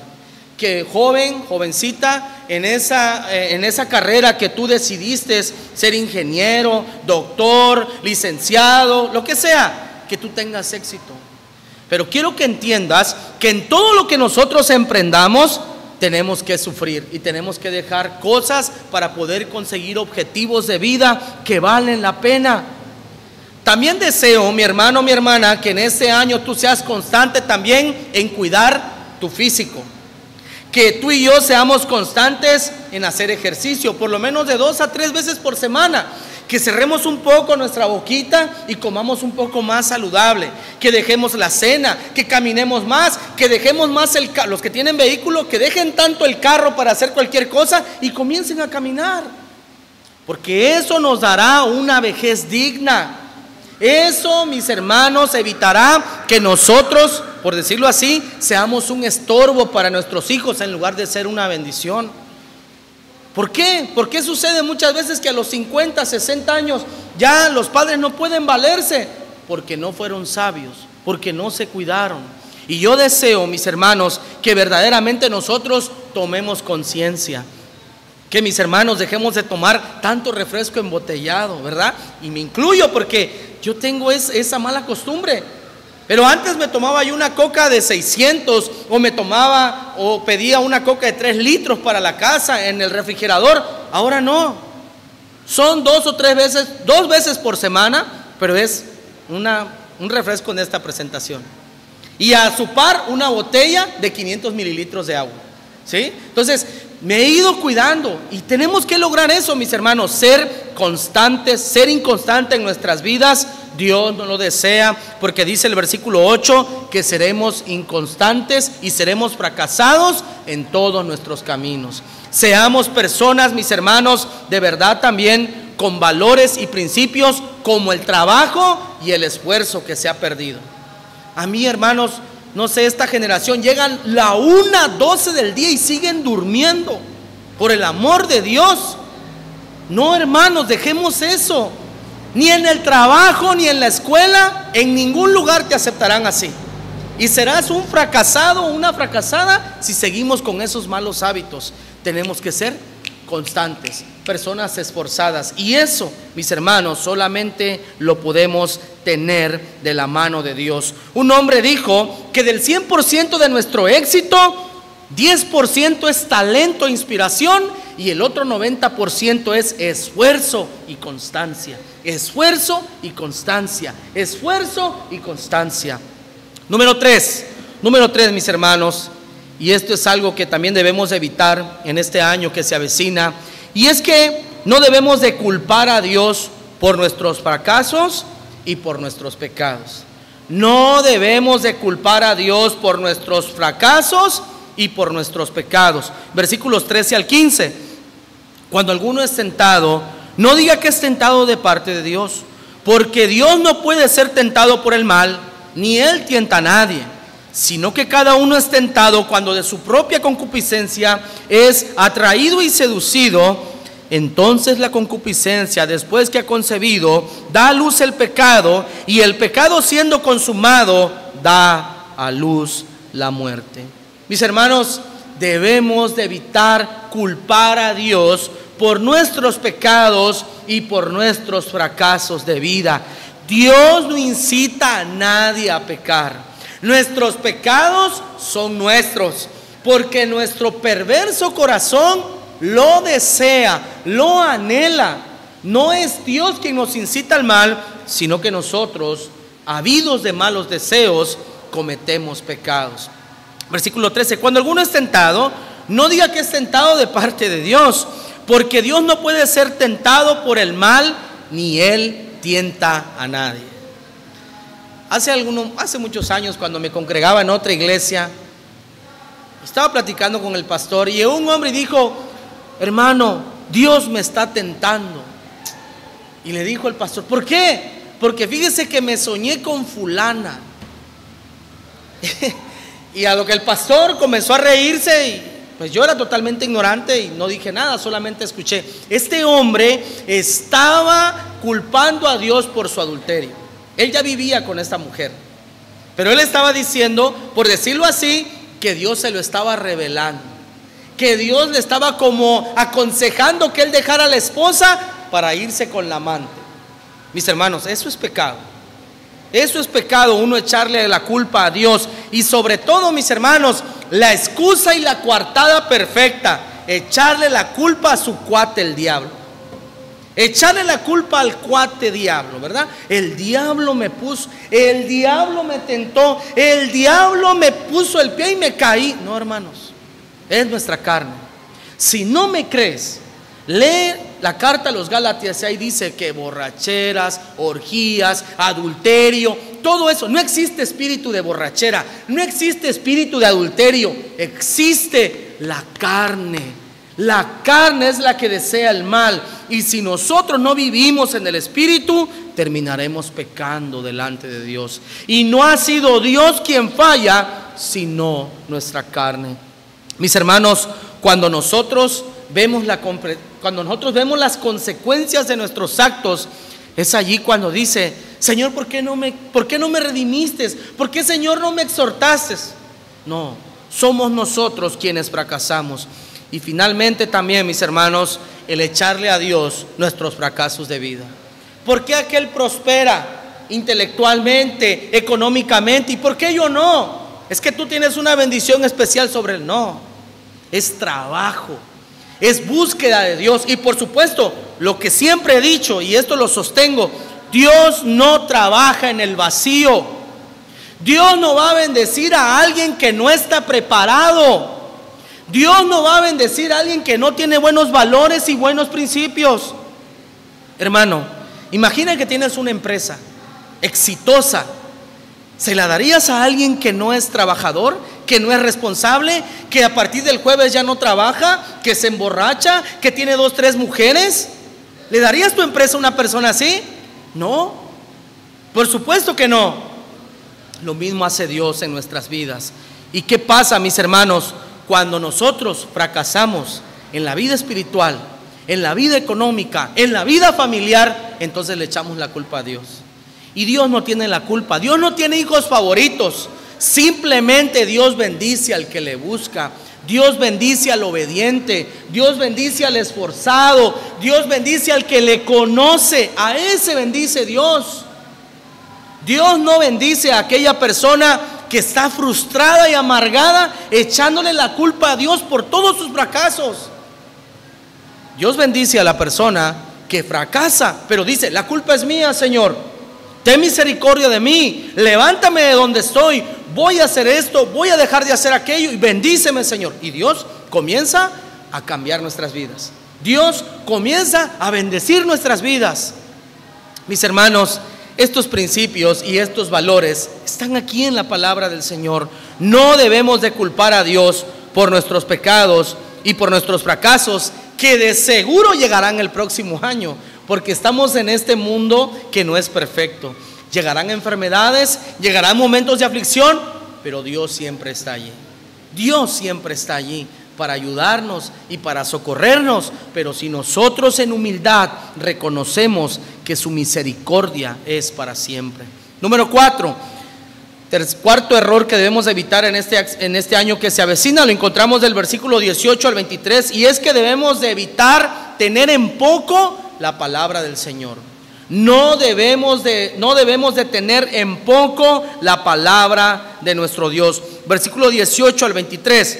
Que jovencita, en esa carrera que tú decidiste ser ingeniero, doctor, licenciado, lo que sea, que tú tengas éxito. Pero quiero que entiendas que en todo lo que nosotros emprendamos tenemos que sufrir y tenemos que dejar cosas para poder conseguir objetivos de vida que valen la pena. También deseo, mi hermano, mi hermana, que en este año tú seas constante también en cuidar tu físico. Que tú y yo seamos constantes en hacer ejercicio, por lo menos de 2 a 3 veces por semana. Que cerremos un poco nuestra boquita y comamos un poco más saludable. Que dejemos la cena, que caminemos más, que dejemos más los que tienen vehículo, que dejen tanto el carro para hacer cualquier cosa y comiencen a caminar. Porque eso nos dará una vejez digna. Eso, mis hermanos, evitará que nosotros, por decirlo así, seamos un estorbo para nuestros hijos en lugar de ser una bendición. ¿Por qué? ¿Por qué sucede muchas veces que a los 50, 60 años ya los padres no pueden valerse? Porque no fueron sabios, porque no se cuidaron. Y yo deseo, mis hermanos, que verdaderamente nosotros tomemos conciencia. Que mis hermanos dejemos de tomar tanto refresco embotellado, ¿verdad? Y me incluyo porque yo tengo esa mala costumbre. Pero antes me tomaba yo una coca de 600 o pedía una coca de 3 litros para la casa en el refrigerador. Ahora no. Son 2 o 3 veces, 2 veces por semana, pero es un refresco en esta presentación. Y a su par una botella de 500 mililitros de agua. ¿Sí? Entonces me he ido cuidando y tenemos que lograr eso, mis hermanos, ser constantes, ser inconstantes en nuestras vidas. Dios no lo desea porque dice el versículo 8 que seremos inconstantes y seremos fracasados en todos nuestros caminos. Seamos personas, mis hermanos, de verdad también con valores y principios como el trabajo y el esfuerzo que se ha perdido. A mí, hermanos, no sé, esta generación llegan la 1:12 del día y siguen durmiendo. Por el amor de Dios. No, hermanos, dejemos eso. Ni en el trabajo, ni en la escuela, en ningún lugar te aceptarán así. Y serás un fracasado o una fracasada si seguimos con esos malos hábitos. Tenemos que ser constantes, personas esforzadas. Y eso, mis hermanos, solamente lo podemos tener de la mano de Dios. Un hombre dijo que del 100% de nuestro éxito, 10% es talento e inspiración y el otro 90% es esfuerzo y constancia. Esfuerzo y constancia. Esfuerzo y constancia. Número 3, mis hermanos, y esto es algo que también debemos evitar en este año que se avecina, y es que no debemos de culpar a Dios por nuestros fracasos y por nuestros pecados. No debemos de culpar a Dios por nuestros fracasos y por nuestros pecados. Versículos 13 al 15. Cuando alguno es tentado, no diga que es tentado de parte de Dios, porque Dios no puede ser tentado por el mal, ni Él tienta a nadie, sino que cada uno es tentado cuando de su propia concupiscencia es atraído y seducido. Entonces la concupiscencia, después que ha concebido, da a luz el pecado, y el pecado, siendo consumado, da a luz la muerte. Mis hermanos, debemos de evitar culpar a Dios por nuestros pecados y por nuestros fracasos de vida. Dios no incita a nadie a pecar. Nuestros pecados son nuestros, porque nuestro perverso corazón lo desea, lo anhela. No es Dios quien nos incita al mal, sino que nosotros, habidos de malos deseos, cometemos pecados. Versículo 13. Cuando alguno es tentado, no diga que es tentado de parte de Dios, porque Dios no puede ser tentado por el mal, ni Él tienta a nadie. hace muchos años, cuando me congregaba en otra iglesia, estaba platicando con el pastor y un hombre dijo: hermano, Dios me está tentando. Y le dijo el pastor: ¿por qué? Porque fíjese que me soñé con fulana. Y a lo que el pastor comenzó a reírse, y pues yo era totalmente ignorante y no dije nada, solamente escuché. Este hombre estaba culpando a Dios por su adulterio. Él ya vivía con esta mujer, pero él estaba diciendo, por decirlo así, que Dios se lo estaba revelando, que Dios le estaba como aconsejando que él dejara a la esposa para irse con la amante. Mis hermanos, eso es pecado. Eso es pecado, uno echarle la culpa a Dios. Y sobre todo, mis hermanos, la excusa y la coartada perfecta: echarle la culpa a su cuate, el diablo. Echarle la culpa al cuate diablo, ¿verdad? El diablo me puso, el diablo me tentó, el diablo me puso el pie y me caí. No, hermanos, es nuestra carne. Si no me crees, lee la carta a los Gálatas, ahí dice que borracheras, orgías, adulterio, todo eso. No existe espíritu de borrachera, no existe espíritu de adulterio, existe la carne. La carne es la que desea el mal, y si nosotros no vivimos en el espíritu, terminaremos pecando delante de Dios. Y no ha sido Dios quien falla, sino nuestra carne. Mis hermanos, cuando nosotros vemos las consecuencias de nuestros actos, es allí cuando dice: Señor, ¿por qué no me redimiste? ¿Por qué, Señor, no me exhortaste? No, somos nosotros quienes fracasamos. Y finalmente también, mis hermanos, el echarle a Dios nuestros fracasos de vida. ¿Por qué aquel prospera intelectualmente, económicamente, y por qué yo no? Es que tú tienes una bendición especial sobre él. No, es trabajo, es búsqueda de Dios. Y por supuesto, lo que siempre he dicho, y esto lo sostengo: Dios no trabaja en el vacío. Dios no va a bendecir a alguien que no está preparado. Dios no va a bendecir a alguien que no tiene buenos valores y buenos principios. Hermano, imagina que tienes una empresa exitosa. ¿Se la darías a alguien que no es trabajador, que no es responsable, que a partir del jueves ya no trabaja, que se emborracha, que tiene 2, 3 mujeres? ¿Le darías tu empresa a una persona así? No, por supuesto que no. Lo mismo hace Dios en nuestras vidas. ¿Y qué pasa, mis hermanos? Cuando nosotros fracasamos en la vida espiritual, en la vida económica, en la vida familiar, entonces le echamos la culpa a Dios. Y Dios no tiene la culpa. Dios no tiene hijos favoritos. Simplemente Dios bendice al que le busca. Dios bendice al obediente. Dios bendice al esforzado. Dios bendice al que le conoce. A ese bendice Dios. Dios no bendice a aquella persona que está frustrada y amargada, echándole la culpa a Dios por todos sus fracasos. Dios bendice a la persona que fracasa, pero dice: la culpa es mía, Señor, ten misericordia de mí, levántame de donde estoy, voy a hacer esto, voy a dejar de hacer aquello, y bendíceme, Señor. Y Dios comienza a cambiar nuestras vidas. Dios comienza a bendecir nuestras vidas. Mis hermanos, estos principios y estos valores están aquí en la palabra del Señor. No debemos de culpar a Dios por nuestros pecados y por nuestros fracasos, que de seguro llegarán el próximo año, porque estamos en este mundo que no es perfecto. Llegarán enfermedades, llegarán momentos de aflicción, pero Dios siempre está allí. Dios siempre está allí para ayudarnos y para socorrernos. Pero si nosotros en humildad reconocemos que su misericordia es para siempre. Número 4, cuarto error que debemos evitar en este año que se avecina, lo encontramos del versículo 18 al 23, y es que debemos de evitar tener en poco la palabra del Señor. No debemos de tener en poco la palabra de nuestro Dios. Versículo 18 al 23.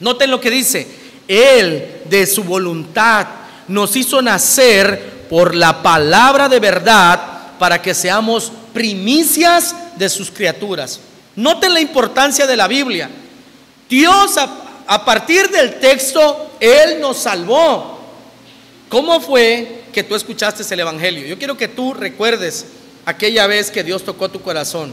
Noten lo que dice: Él de su voluntad nos hizo nacer por la palabra de verdad, para que seamos primicias de sus criaturas. Noten la importancia de la Biblia. Dios a partir del texto, Él nos salvó. ¿Cómo fue que tú escuchaste el Evangelio? Yo quiero que tú recuerdes aquella vez que Dios tocó tu corazón.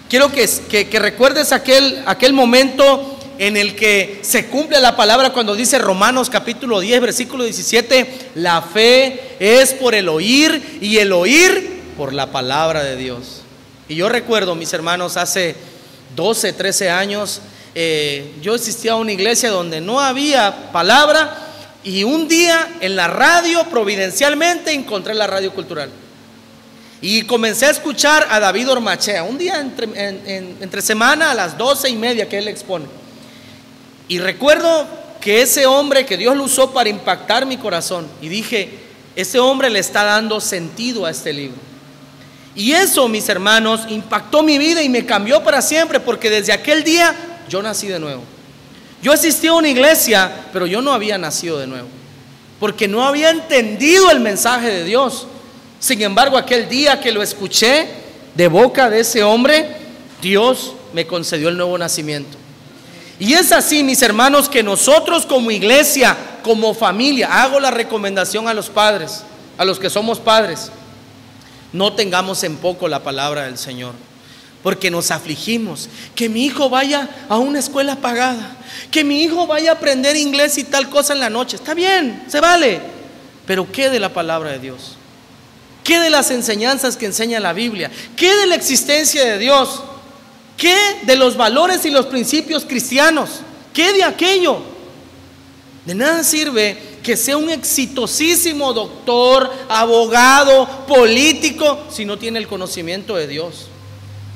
Quiero que recuerdes aquel momento en el que se cumple la palabra cuando dice Romanos capítulo 10, versículo 17, la fe es por el oír y el oír por la palabra de Dios. Y yo recuerdo, mis hermanos, hace 12, 13 años, yo asistía a una iglesia donde no había palabra, y un día en la radio, providencialmente, encontré la radio cultural. Y comencé a escuchar a David Ormachea, un día entre semana a las 12:30 que él expone. Y recuerdo que ese hombre, que Dios lo usó para impactar mi corazón, y dije, ese hombre le está dando sentido a este libro. Y eso, mis hermanos, impactó mi vida y me cambió para siempre, porque desde aquel día yo nací de nuevo. Yo asistí a una iglesia, pero yo no había nacido de nuevo, porque no había entendido el mensaje de Dios. Sin embargo, aquel día que lo escuché de boca de ese hombre, Dios me concedió el nuevo nacimiento. Y es así, mis hermanos, que nosotros como iglesia, como familia, hago la recomendación a los padres, a los que somos padres, no tengamos en poco la palabra del Señor, porque nos afligimos. Que mi hijo vaya a una escuela pagada, que mi hijo vaya a aprender inglés y tal cosa en la noche. Está bien, se vale, pero ¿qué de la palabra de Dios? ¿Qué de las enseñanzas que enseña la Biblia? ¿Qué de la existencia de Dios? ¿Qué de los valores y los principios cristianos? ¿Qué de aquello? De nada sirve que sea un exitosísimo doctor, abogado, político, si no tiene el conocimiento de Dios.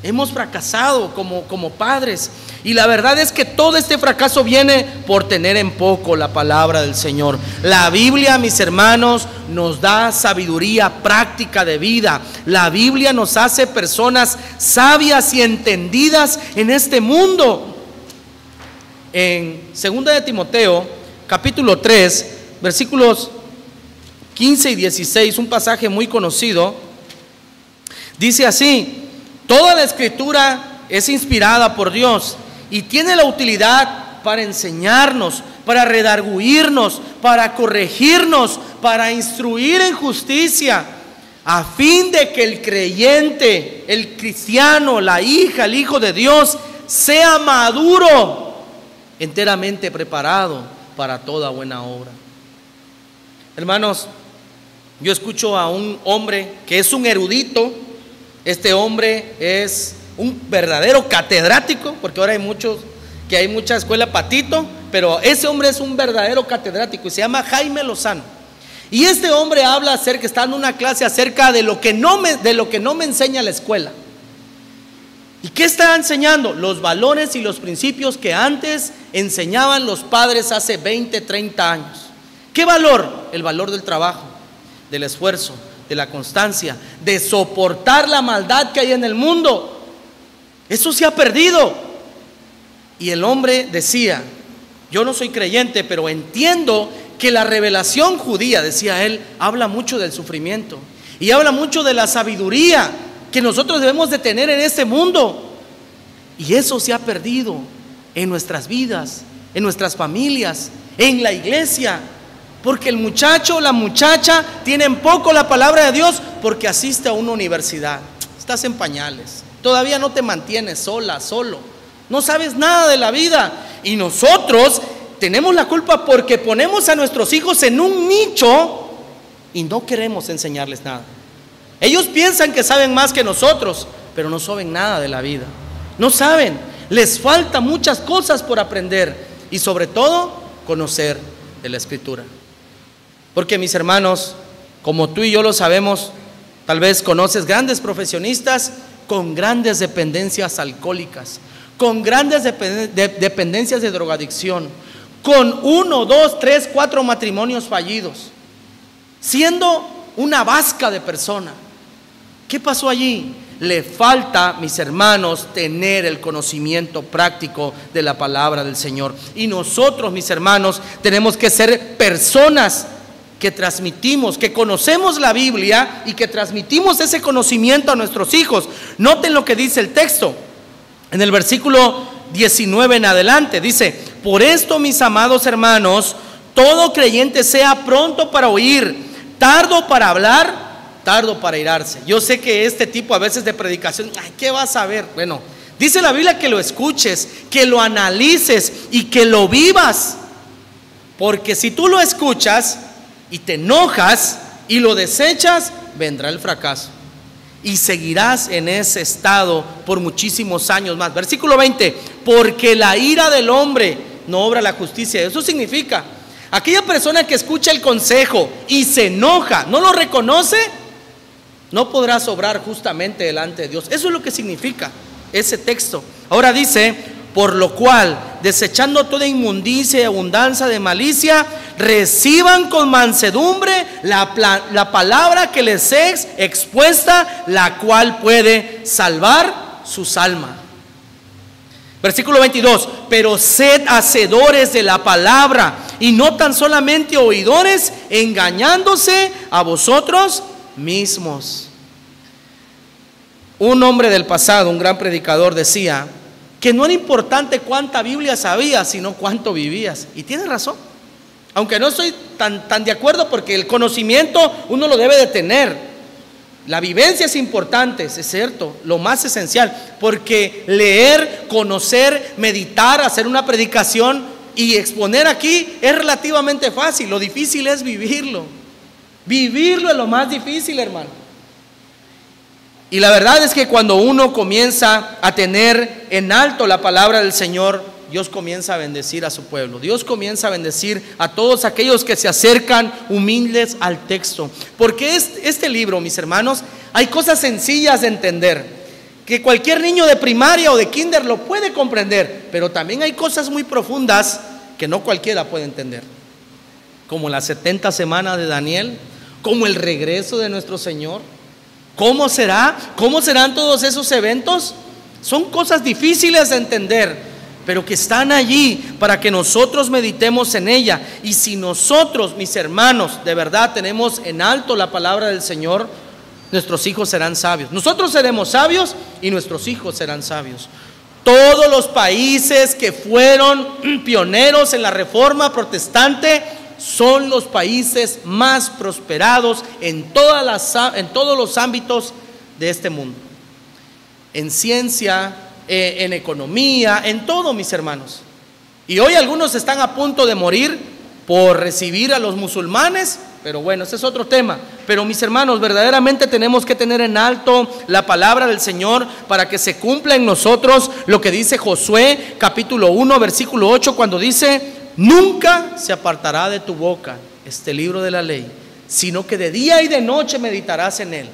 Hemos fracasado como padres, y la verdad es que todo este fracaso viene por tener en poco la palabra del Señor. La Biblia, mis hermanos, nos da sabiduría práctica de vida. La Biblia nos hace personas sabias y entendidas en este mundo. En 2 de Timoteo, capítulo 3, versículos 15 y 16, un pasaje muy conocido, dice así: toda la escritura es inspirada por Dios y tiene la utilidad para enseñarnos, para redarguirnos, para corregirnos, para instruir en justicia, a fin de que el creyente, el cristiano, la hija, el hijo de Dios, sea maduro, enteramente preparado para toda buena obra. Hermanos, yo escucho a un hombre que es un erudito. Este hombre es un verdadero catedrático, porque ahora hay mucha escuela patito, pero ese hombre es un verdadero catedrático y se llama Jaime Lozano. Y este hombre habla acerca, está en una clase acerca de lo que no me enseña la escuela. ¿Y qué está enseñando? Los valores y los principios que antes enseñaban los padres hace 20, 30 años. ¿Qué valor? El valor del trabajo, del esfuerzo, de la constancia, de soportar la maldad que hay en el mundo. Eso se ha perdido. Y el hombre decía: yo no soy creyente, pero entiendo que la revelación judía, decía él, habla mucho del sufrimiento y habla mucho de la sabiduría que nosotros debemos de tener en este mundo. Y eso se ha perdido en nuestras vidas, en nuestras familias, en la iglesia, porque el muchacho o la muchacha tienen poco la palabra de Dios porque asiste a una universidad. Estás en pañales, todavía no te mantienes sola, solo, no sabes nada de la vida. Y nosotros tenemos la culpa porque ponemos a nuestros hijos en un nicho y no queremos enseñarles nada. Ellos piensan que saben más que nosotros, pero no saben nada de la vida. No saben, les falta muchas cosas por aprender, y sobre todo conocer de la Escritura. Porque, mis hermanos, como tú y yo lo sabemos, tal vez conoces grandes profesionistas con grandes dependencias alcohólicas, con grandes dependencias de drogadicción, con 1, 2, 3, 4 matrimonios fallidos, siendo una vasca de persona. ¿Qué pasó allí? Le falta, mis hermanos, tener el conocimiento práctico de la palabra del Señor. Y nosotros, mis hermanos, tenemos que ser personas que transmitimos, que conocemos la Biblia y que transmitimos ese conocimiento a nuestros hijos. Noten lo que dice el texto en el versículo 19 en adelante. Dice: por esto, mis amados hermanos, todo creyente sea pronto para oír, tardo para hablar tardo para irarse. Yo sé que este tipo a veces de predicación, ay, ¿qué vas a ver? Bueno, dice la Biblia que lo escuches, que lo analices y que lo vivas. Porque si tú lo escuchas y te enojas y lo desechas, vendrá el fracaso. Y seguirás en ese estado por muchísimos años más. Versículo 20, porque la ira del hombre no obra la justicia. Eso significa, aquella persona que escucha el consejo y se enoja, no lo reconoce, no podrás obrar justamente delante de Dios. Eso es lo que significa ese texto. Ahora dice, por lo cual, desechando toda inmundicia y abundancia de malicia, reciban con mansedumbre la palabra que les es expuesta, la cual puede salvar sus almas. Versículo 22, pero sed hacedores de la palabra y no tan solamente oidores, engañándose a vosotros mismos. Un hombre del pasado, un gran predicador, decía que no era importante cuánta Biblia sabías, sino cuánto vivías. Y tiene razón, aunque no estoy tan de acuerdo, porque el conocimiento uno lo debe de tener. La vivencia es importante, es cierto, lo más esencial, porque leer, conocer, meditar, hacer una predicación y exponer aquí es relativamente fácil. Lo difícil es vivirlo. Vivirlo es lo más difícil, hermano. Y la verdad es que cuando uno comienza a tener en alto la palabra del Señor, Dios comienza a bendecir a su pueblo. Dios comienza a bendecir a todos aquellos que se acercan humildes al texto. Porque este libro, mis hermanos, hay cosas sencillas de entender, que cualquier niño de primaria o de kinder lo puede comprender. Pero también hay cosas muy profundas que no cualquiera puede entender, como las 70 semanas de Daniel, como el regreso de nuestro Señor. ¿Cómo será? ¿Cómo serán todos esos eventos? Son cosas difíciles de entender, pero que están allí para que nosotros meditemos en ella. Y si nosotros, mis hermanos, de verdad tenemos en alto la palabra del Señor, nuestros hijos serán sabios. Nosotros seremos sabios y nuestros hijos serán sabios. Todos los países que fueron pioneros en la reforma protestante son los países más prosperados en todos los ámbitos de este mundo. En ciencia, en economía, en todo, mis hermanos. Y hoy algunos están a punto de morir por recibir a los musulmanes, pero bueno, ese es otro tema. Pero mis hermanos, verdaderamente tenemos que tener en alto la palabra del Señor para que se cumpla en nosotros lo que dice Josué capítulo 1 versículo 8, cuando dice: nunca se apartará de tu boca este libro de la ley, sino que de día y de noche meditarás en él,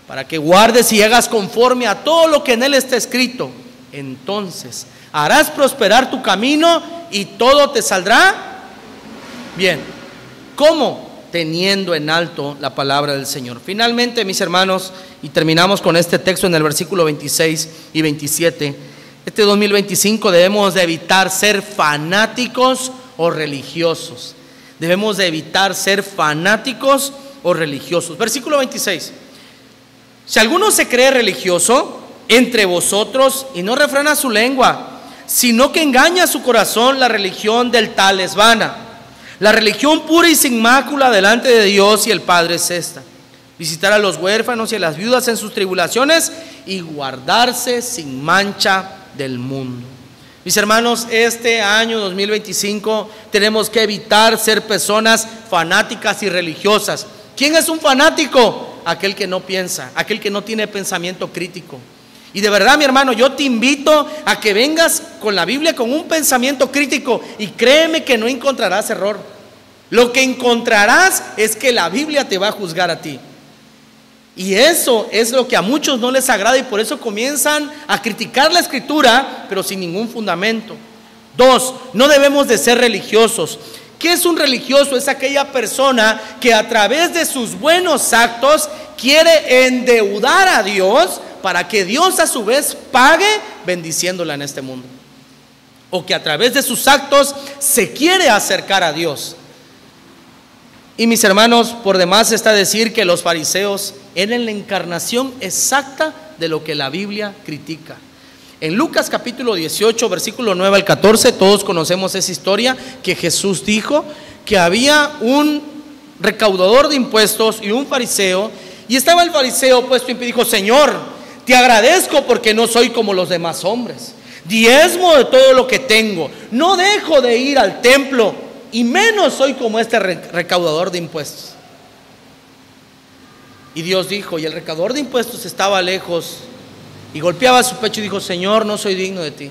para que guardes y hagas conforme a todo lo que en él está escrito. Entonces harás prosperar tu camino y todo te saldrá bien. ¿Cómo? Teniendo en alto la palabra del Señor. Finalmente, mis hermanos, y terminamos con este texto en el versículo 26 y 27. Este 2025 debemos de evitar ser fanáticos o religiosos. Debemos de evitar ser fanáticos o religiosos. Versículo 26. Si alguno se cree religioso entre vosotros y no refrena su lengua, sino que engaña su corazón, la religión del tal es vana. La religión pura y sin mácula delante de Dios y el Padre es esta: visitar a los huérfanos y a las viudas en sus tribulaciones y guardarse sin mancha del mundo. Mis hermanos, este año 2025 tenemos que evitar ser personas fanáticas y religiosas. ¿Quién es un fanático? Aquel que no piensa, aquel que no tiene pensamiento crítico. Y de verdad, mi hermano, yo te invito a que vengas con la Biblia con un pensamiento crítico, y créeme que no encontrarás error. Lo que encontrarás es que la Biblia te va a juzgar a ti. Y eso es lo que a muchos no les agrada, y por eso comienzan a criticar la Escritura, pero sin ningún fundamento. 2, no debemos de ser religiosos. ¿Qué es un religioso? Es aquella persona que a través de sus buenos actos quiere endeudar a Dios para que Dios a su vez pague bendiciéndola en este mundo. O que a través de sus actos se quiere acercar a Dios. Y mis hermanos, por demás está decir que los fariseos eran la encarnación exacta de lo que la Biblia critica. En Lucas capítulo 18, versículo 9 al 14, todos conocemos esa historia, que Jesús dijo que había un recaudador de impuestos y un fariseo Y estaba el fariseo puesto en pie y dijo: Señor, te agradezco porque no soy como los demás hombres. Diezmo de todo lo que tengo, no dejo de ir al templo, y menos soy como este recaudador de impuestos. Y Dios dijo, y el recaudador de impuestos estaba lejos y golpeaba su pecho y dijo: Señor, no soy digno de ti.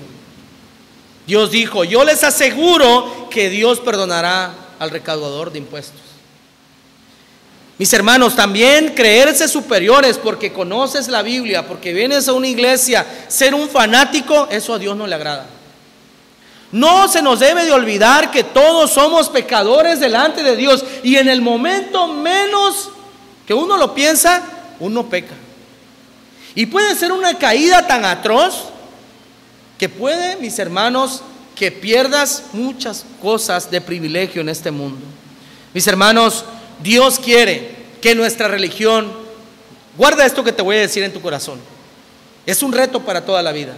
Dios dijo: yo les aseguro que Dios perdonará al recaudador de impuestos. Mis hermanos, también creerse superiores porque conoces la Biblia, porque vienes a una iglesia, ser un fanático, eso a Dios no le agrada. No se nos debe de olvidar que todos somos pecadores delante de Dios, y en el momento menos que uno lo piensa, uno peca. Y puede ser una caída tan atroz que puede, mis hermanos, que pierdas muchas cosas de privilegio en este mundo. Mis hermanos, Dios quiere que nuestra religión, guarda esto que te voy a decir en tu corazón, es un reto para toda la vida.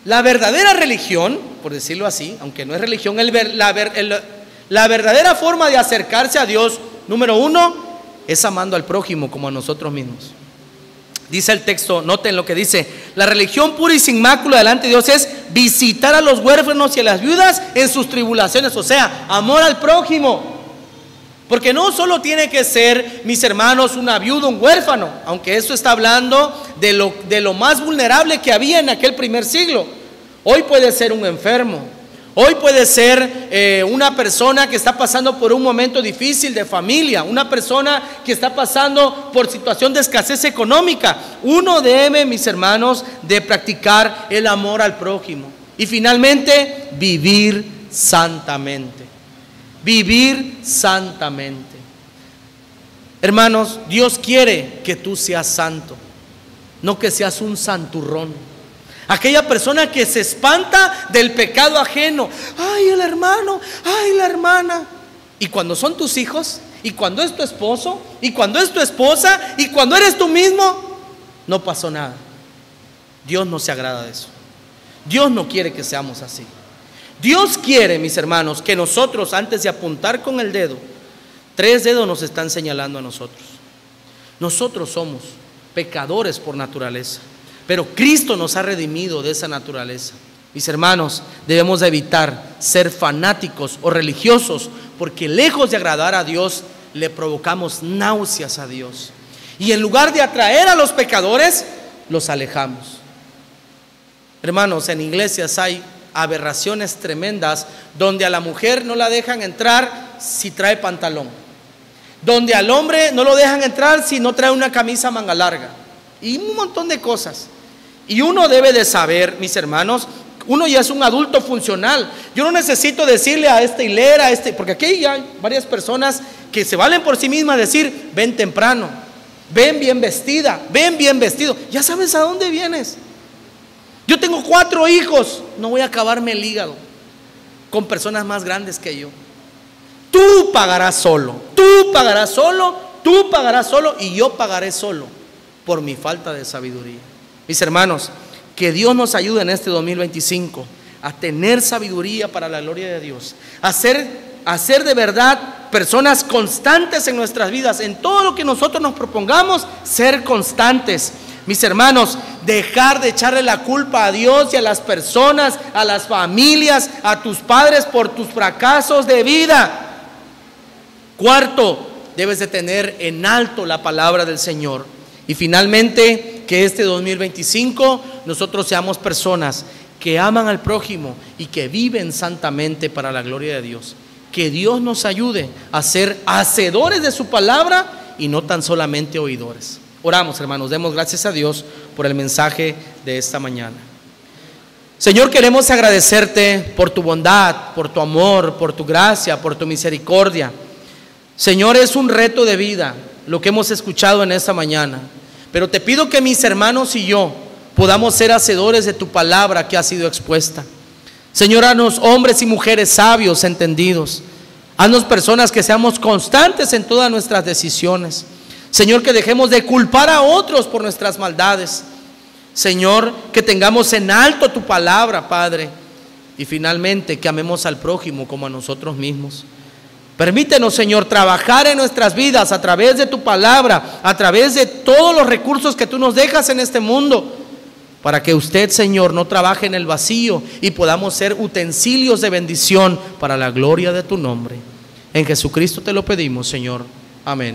La verdadera religión, por decirlo así, aunque no es religión, la verdadera forma de acercarse a Dios, número uno, es amando al prójimo como a nosotros mismos. Dice el texto, noten lo que dice: la religión pura y sin mácula delante de Dios es visitar a los huérfanos y a las viudas en sus tribulaciones, o sea, amor al prójimo. Porque no solo tiene que ser, mis hermanos, una viuda, un huérfano, aunque eso está hablando de lo más vulnerable que había en aquel primer siglo. Hoy puede ser un enfermo, hoy puede ser una persona que está pasando por un momento difícil de familia, una persona que está pasando por situación de escasez económica. Uno debe, mis hermanos, de practicar el amor al prójimo. Y finalmente, vivir santamente. Vivir santamente. Hermanos, Dios quiere que tú seas santo, no que seas un santurrón. Aquella persona que se espanta del pecado ajeno. Ay, el hermano, ay, la hermana. Y cuando son tus hijos, y cuando es tu esposo, y cuando es tu esposa, y cuando eres tú mismo, no pasó nada. Dios no se agrada de eso. Dios no quiere que seamos así. Dios quiere, mis hermanos, que nosotros, antes de apuntar con el dedo, 3 dedos nos están señalando a nosotros. Nosotros somos pecadores por naturaleza, pero Cristo nos ha redimido de esa naturaleza. Mis hermanos, debemos de evitar ser fanáticos o religiosos, porque lejos de agradar a Dios, le provocamos náuseas a Dios. Y en lugar de atraer a los pecadores, los alejamos. Hermanos, en iglesias hay aberraciones tremendas, donde a la mujer no la dejan entrar si trae pantalón, donde al hombre no lo dejan entrar si no trae una camisa manga larga, y un montón de cosas. Y uno debe de saber, mis hermanos, uno ya es un adulto funcional. Yo no necesito decirle a esta hilera, porque aquí ya hay varias personas que se valen por sí mismas decir: ven temprano, ven bien vestida, ven bien vestido. Ya sabes a dónde vienes. Yo tengo 4 hijos, no voy a acabarme el hígado con personas más grandes que yo. Tú pagarás solo, tú pagarás solo, tú pagarás solo, y yo pagaré solo por mi falta de sabiduría. Mis hermanos, que Dios nos ayude en este 2025 a tener sabiduría para la gloria de Dios, a ser de verdad personas constantes en nuestras vidas, en todo lo que nosotros nos propongamos, ser constantes. Mis hermanos, dejar de echarle la culpa a Dios y a las personas, a las familias, a tus padres por tus fracasos de vida. 4, debes de tener en alto la palabra del Señor. Y finalmente, que este 2025 nosotros seamos personas que aman al prójimo y que viven santamente para la gloria de Dios. Que Dios nos ayude a ser hacedores de su palabra y no tan solamente oidores. Oramos, hermanos, demos gracias a Dios por el mensaje de esta mañana. Señor, queremos agradecerte por tu bondad, por tu amor, por tu gracia, por tu misericordia. Señor, es un reto de vida lo que hemos escuchado en esta mañana, pero te pido que mis hermanos y yo podamos ser hacedores de tu palabra que ha sido expuesta. Señor, haznos hombres y mujeres sabios, entendidos. Haznos personas que seamos constantes en todas nuestras decisiones. Señor, que dejemos de culpar a otros por nuestras maldades. Señor, que tengamos en alto tu palabra, Padre. Y finalmente, que amemos al prójimo como a nosotros mismos. Permítenos, Señor, trabajar en nuestras vidas a través de tu palabra, a través de todos los recursos que tú nos dejas en este mundo, para que usted, Señor, no trabaje en el vacío y podamos ser utensilios de bendición para la gloria de tu nombre. En Jesucristo te lo pedimos, Señor. Amén.